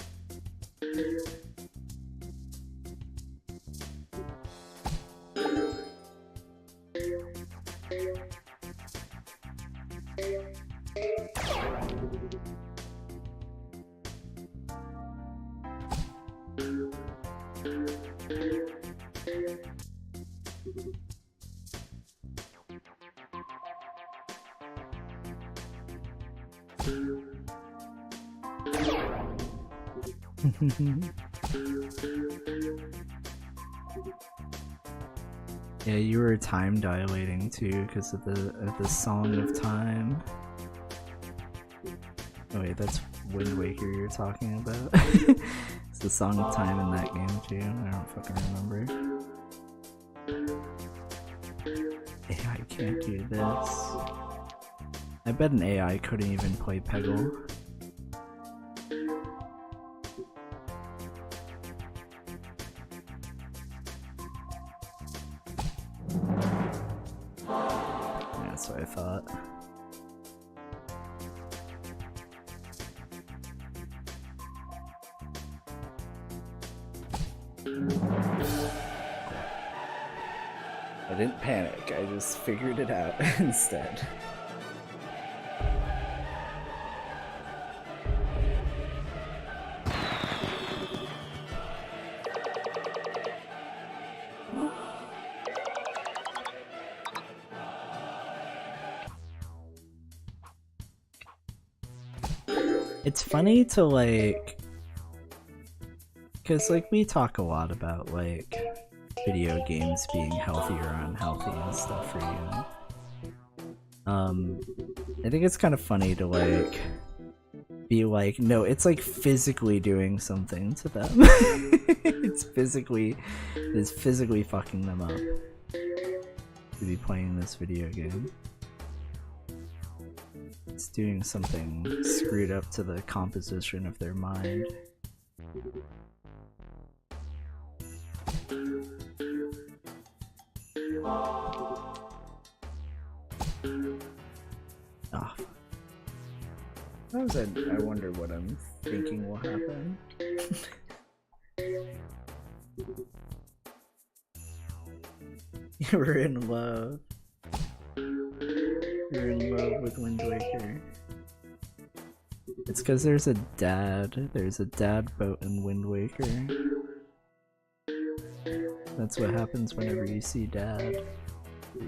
Yeah, you were time dilating too because of the Song of Time. Oh wait, that's Wind Waker you're talking about. It's the Song of Time in that game too. I don't fucking remember. AI can't do this. I bet an AI couldn't even play Peggle. That's what I thought. I didn't panic, I just figured it out instead. It's funny to like, cause like we talk a lot about like video games being healthy or unhealthy and stuff for you. I think it's kind of funny to like be like, no, it's like physically doing something to them. It's physically fucking them up to be playing this video game. It's doing something screwed up to the composition of their mind. Oh. I wonder what I'm thinking will happen. You were in love. You're in love with Wind Waker. It's because there's a dad boat in Wind Waker. That's what happens whenever you see dad.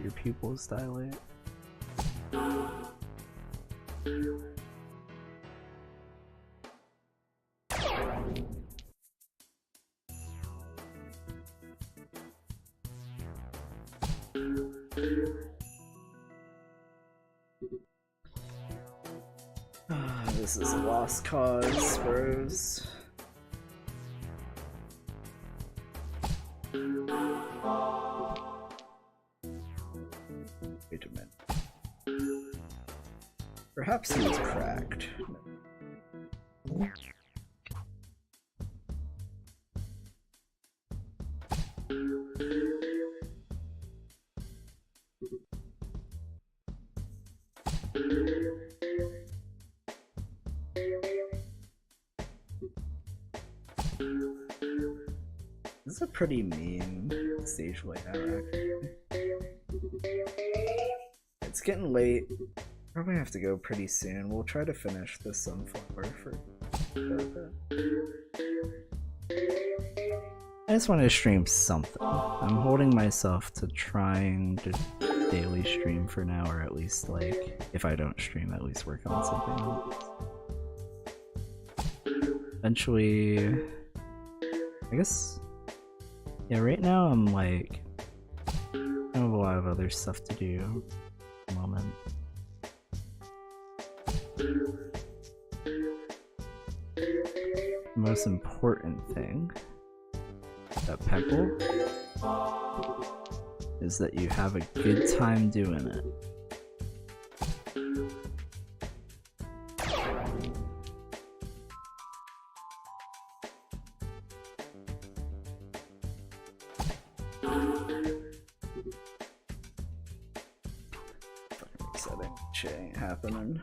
Your pupils dilate. This is a lost cause, bros. Wait a minute. Perhaps he was cracked. This is a pretty mean stage layout, actually. It's getting late. Probably have to go pretty soon. We'll try to finish the sunflower for I just want to stream something. I'm holding myself to trying to daily stream for now, or at least, like, if I don't stream, at least work on something else. Eventually, I guess, yeah, right now I'm like, I have a lot of other stuff to do at the moment. The most important thing about peggle is that you have a good time doing it. Fucking upsetting. Shit ain't happening.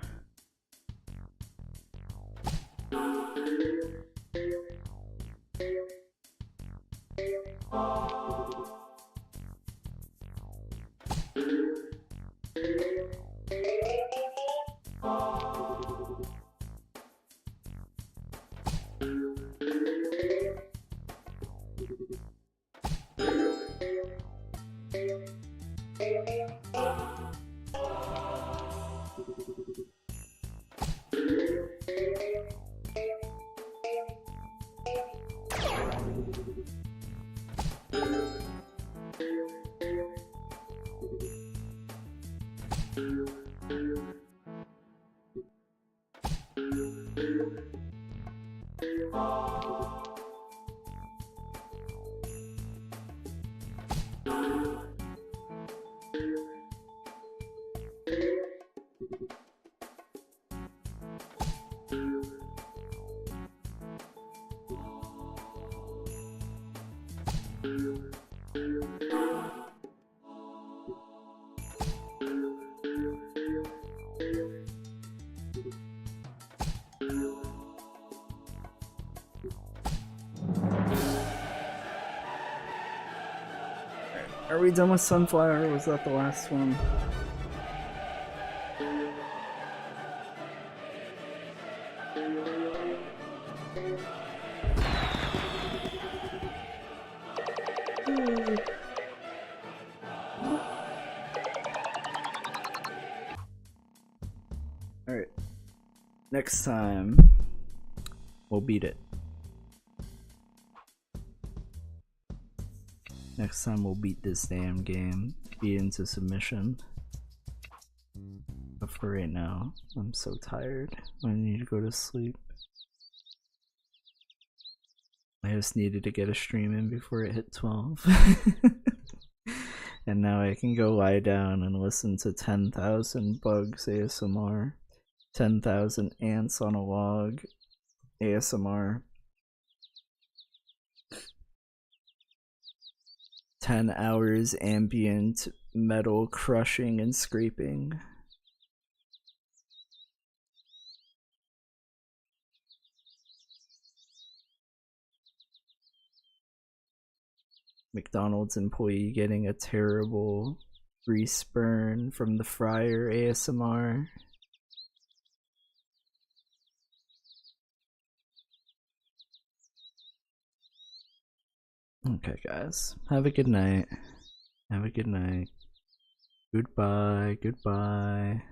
Are we done with Sunflower, or was that the last one? Alright. Next time, we'll beat it. Next time we'll beat this damn game, beat into submission. But for right now, I'm so tired. I need to go to sleep. I just needed to get a stream in before it hit 12. And now I can go lie down and listen to 10,000 bugs ASMR. 10,000 ants on a log ASMR. 10 hours ambient metal crushing and scraping. McDonald's employee getting a terrible grease burn from the fryer ASMR. Okay, guys. Have a good night. Have a good night. Goodbye. Goodbye.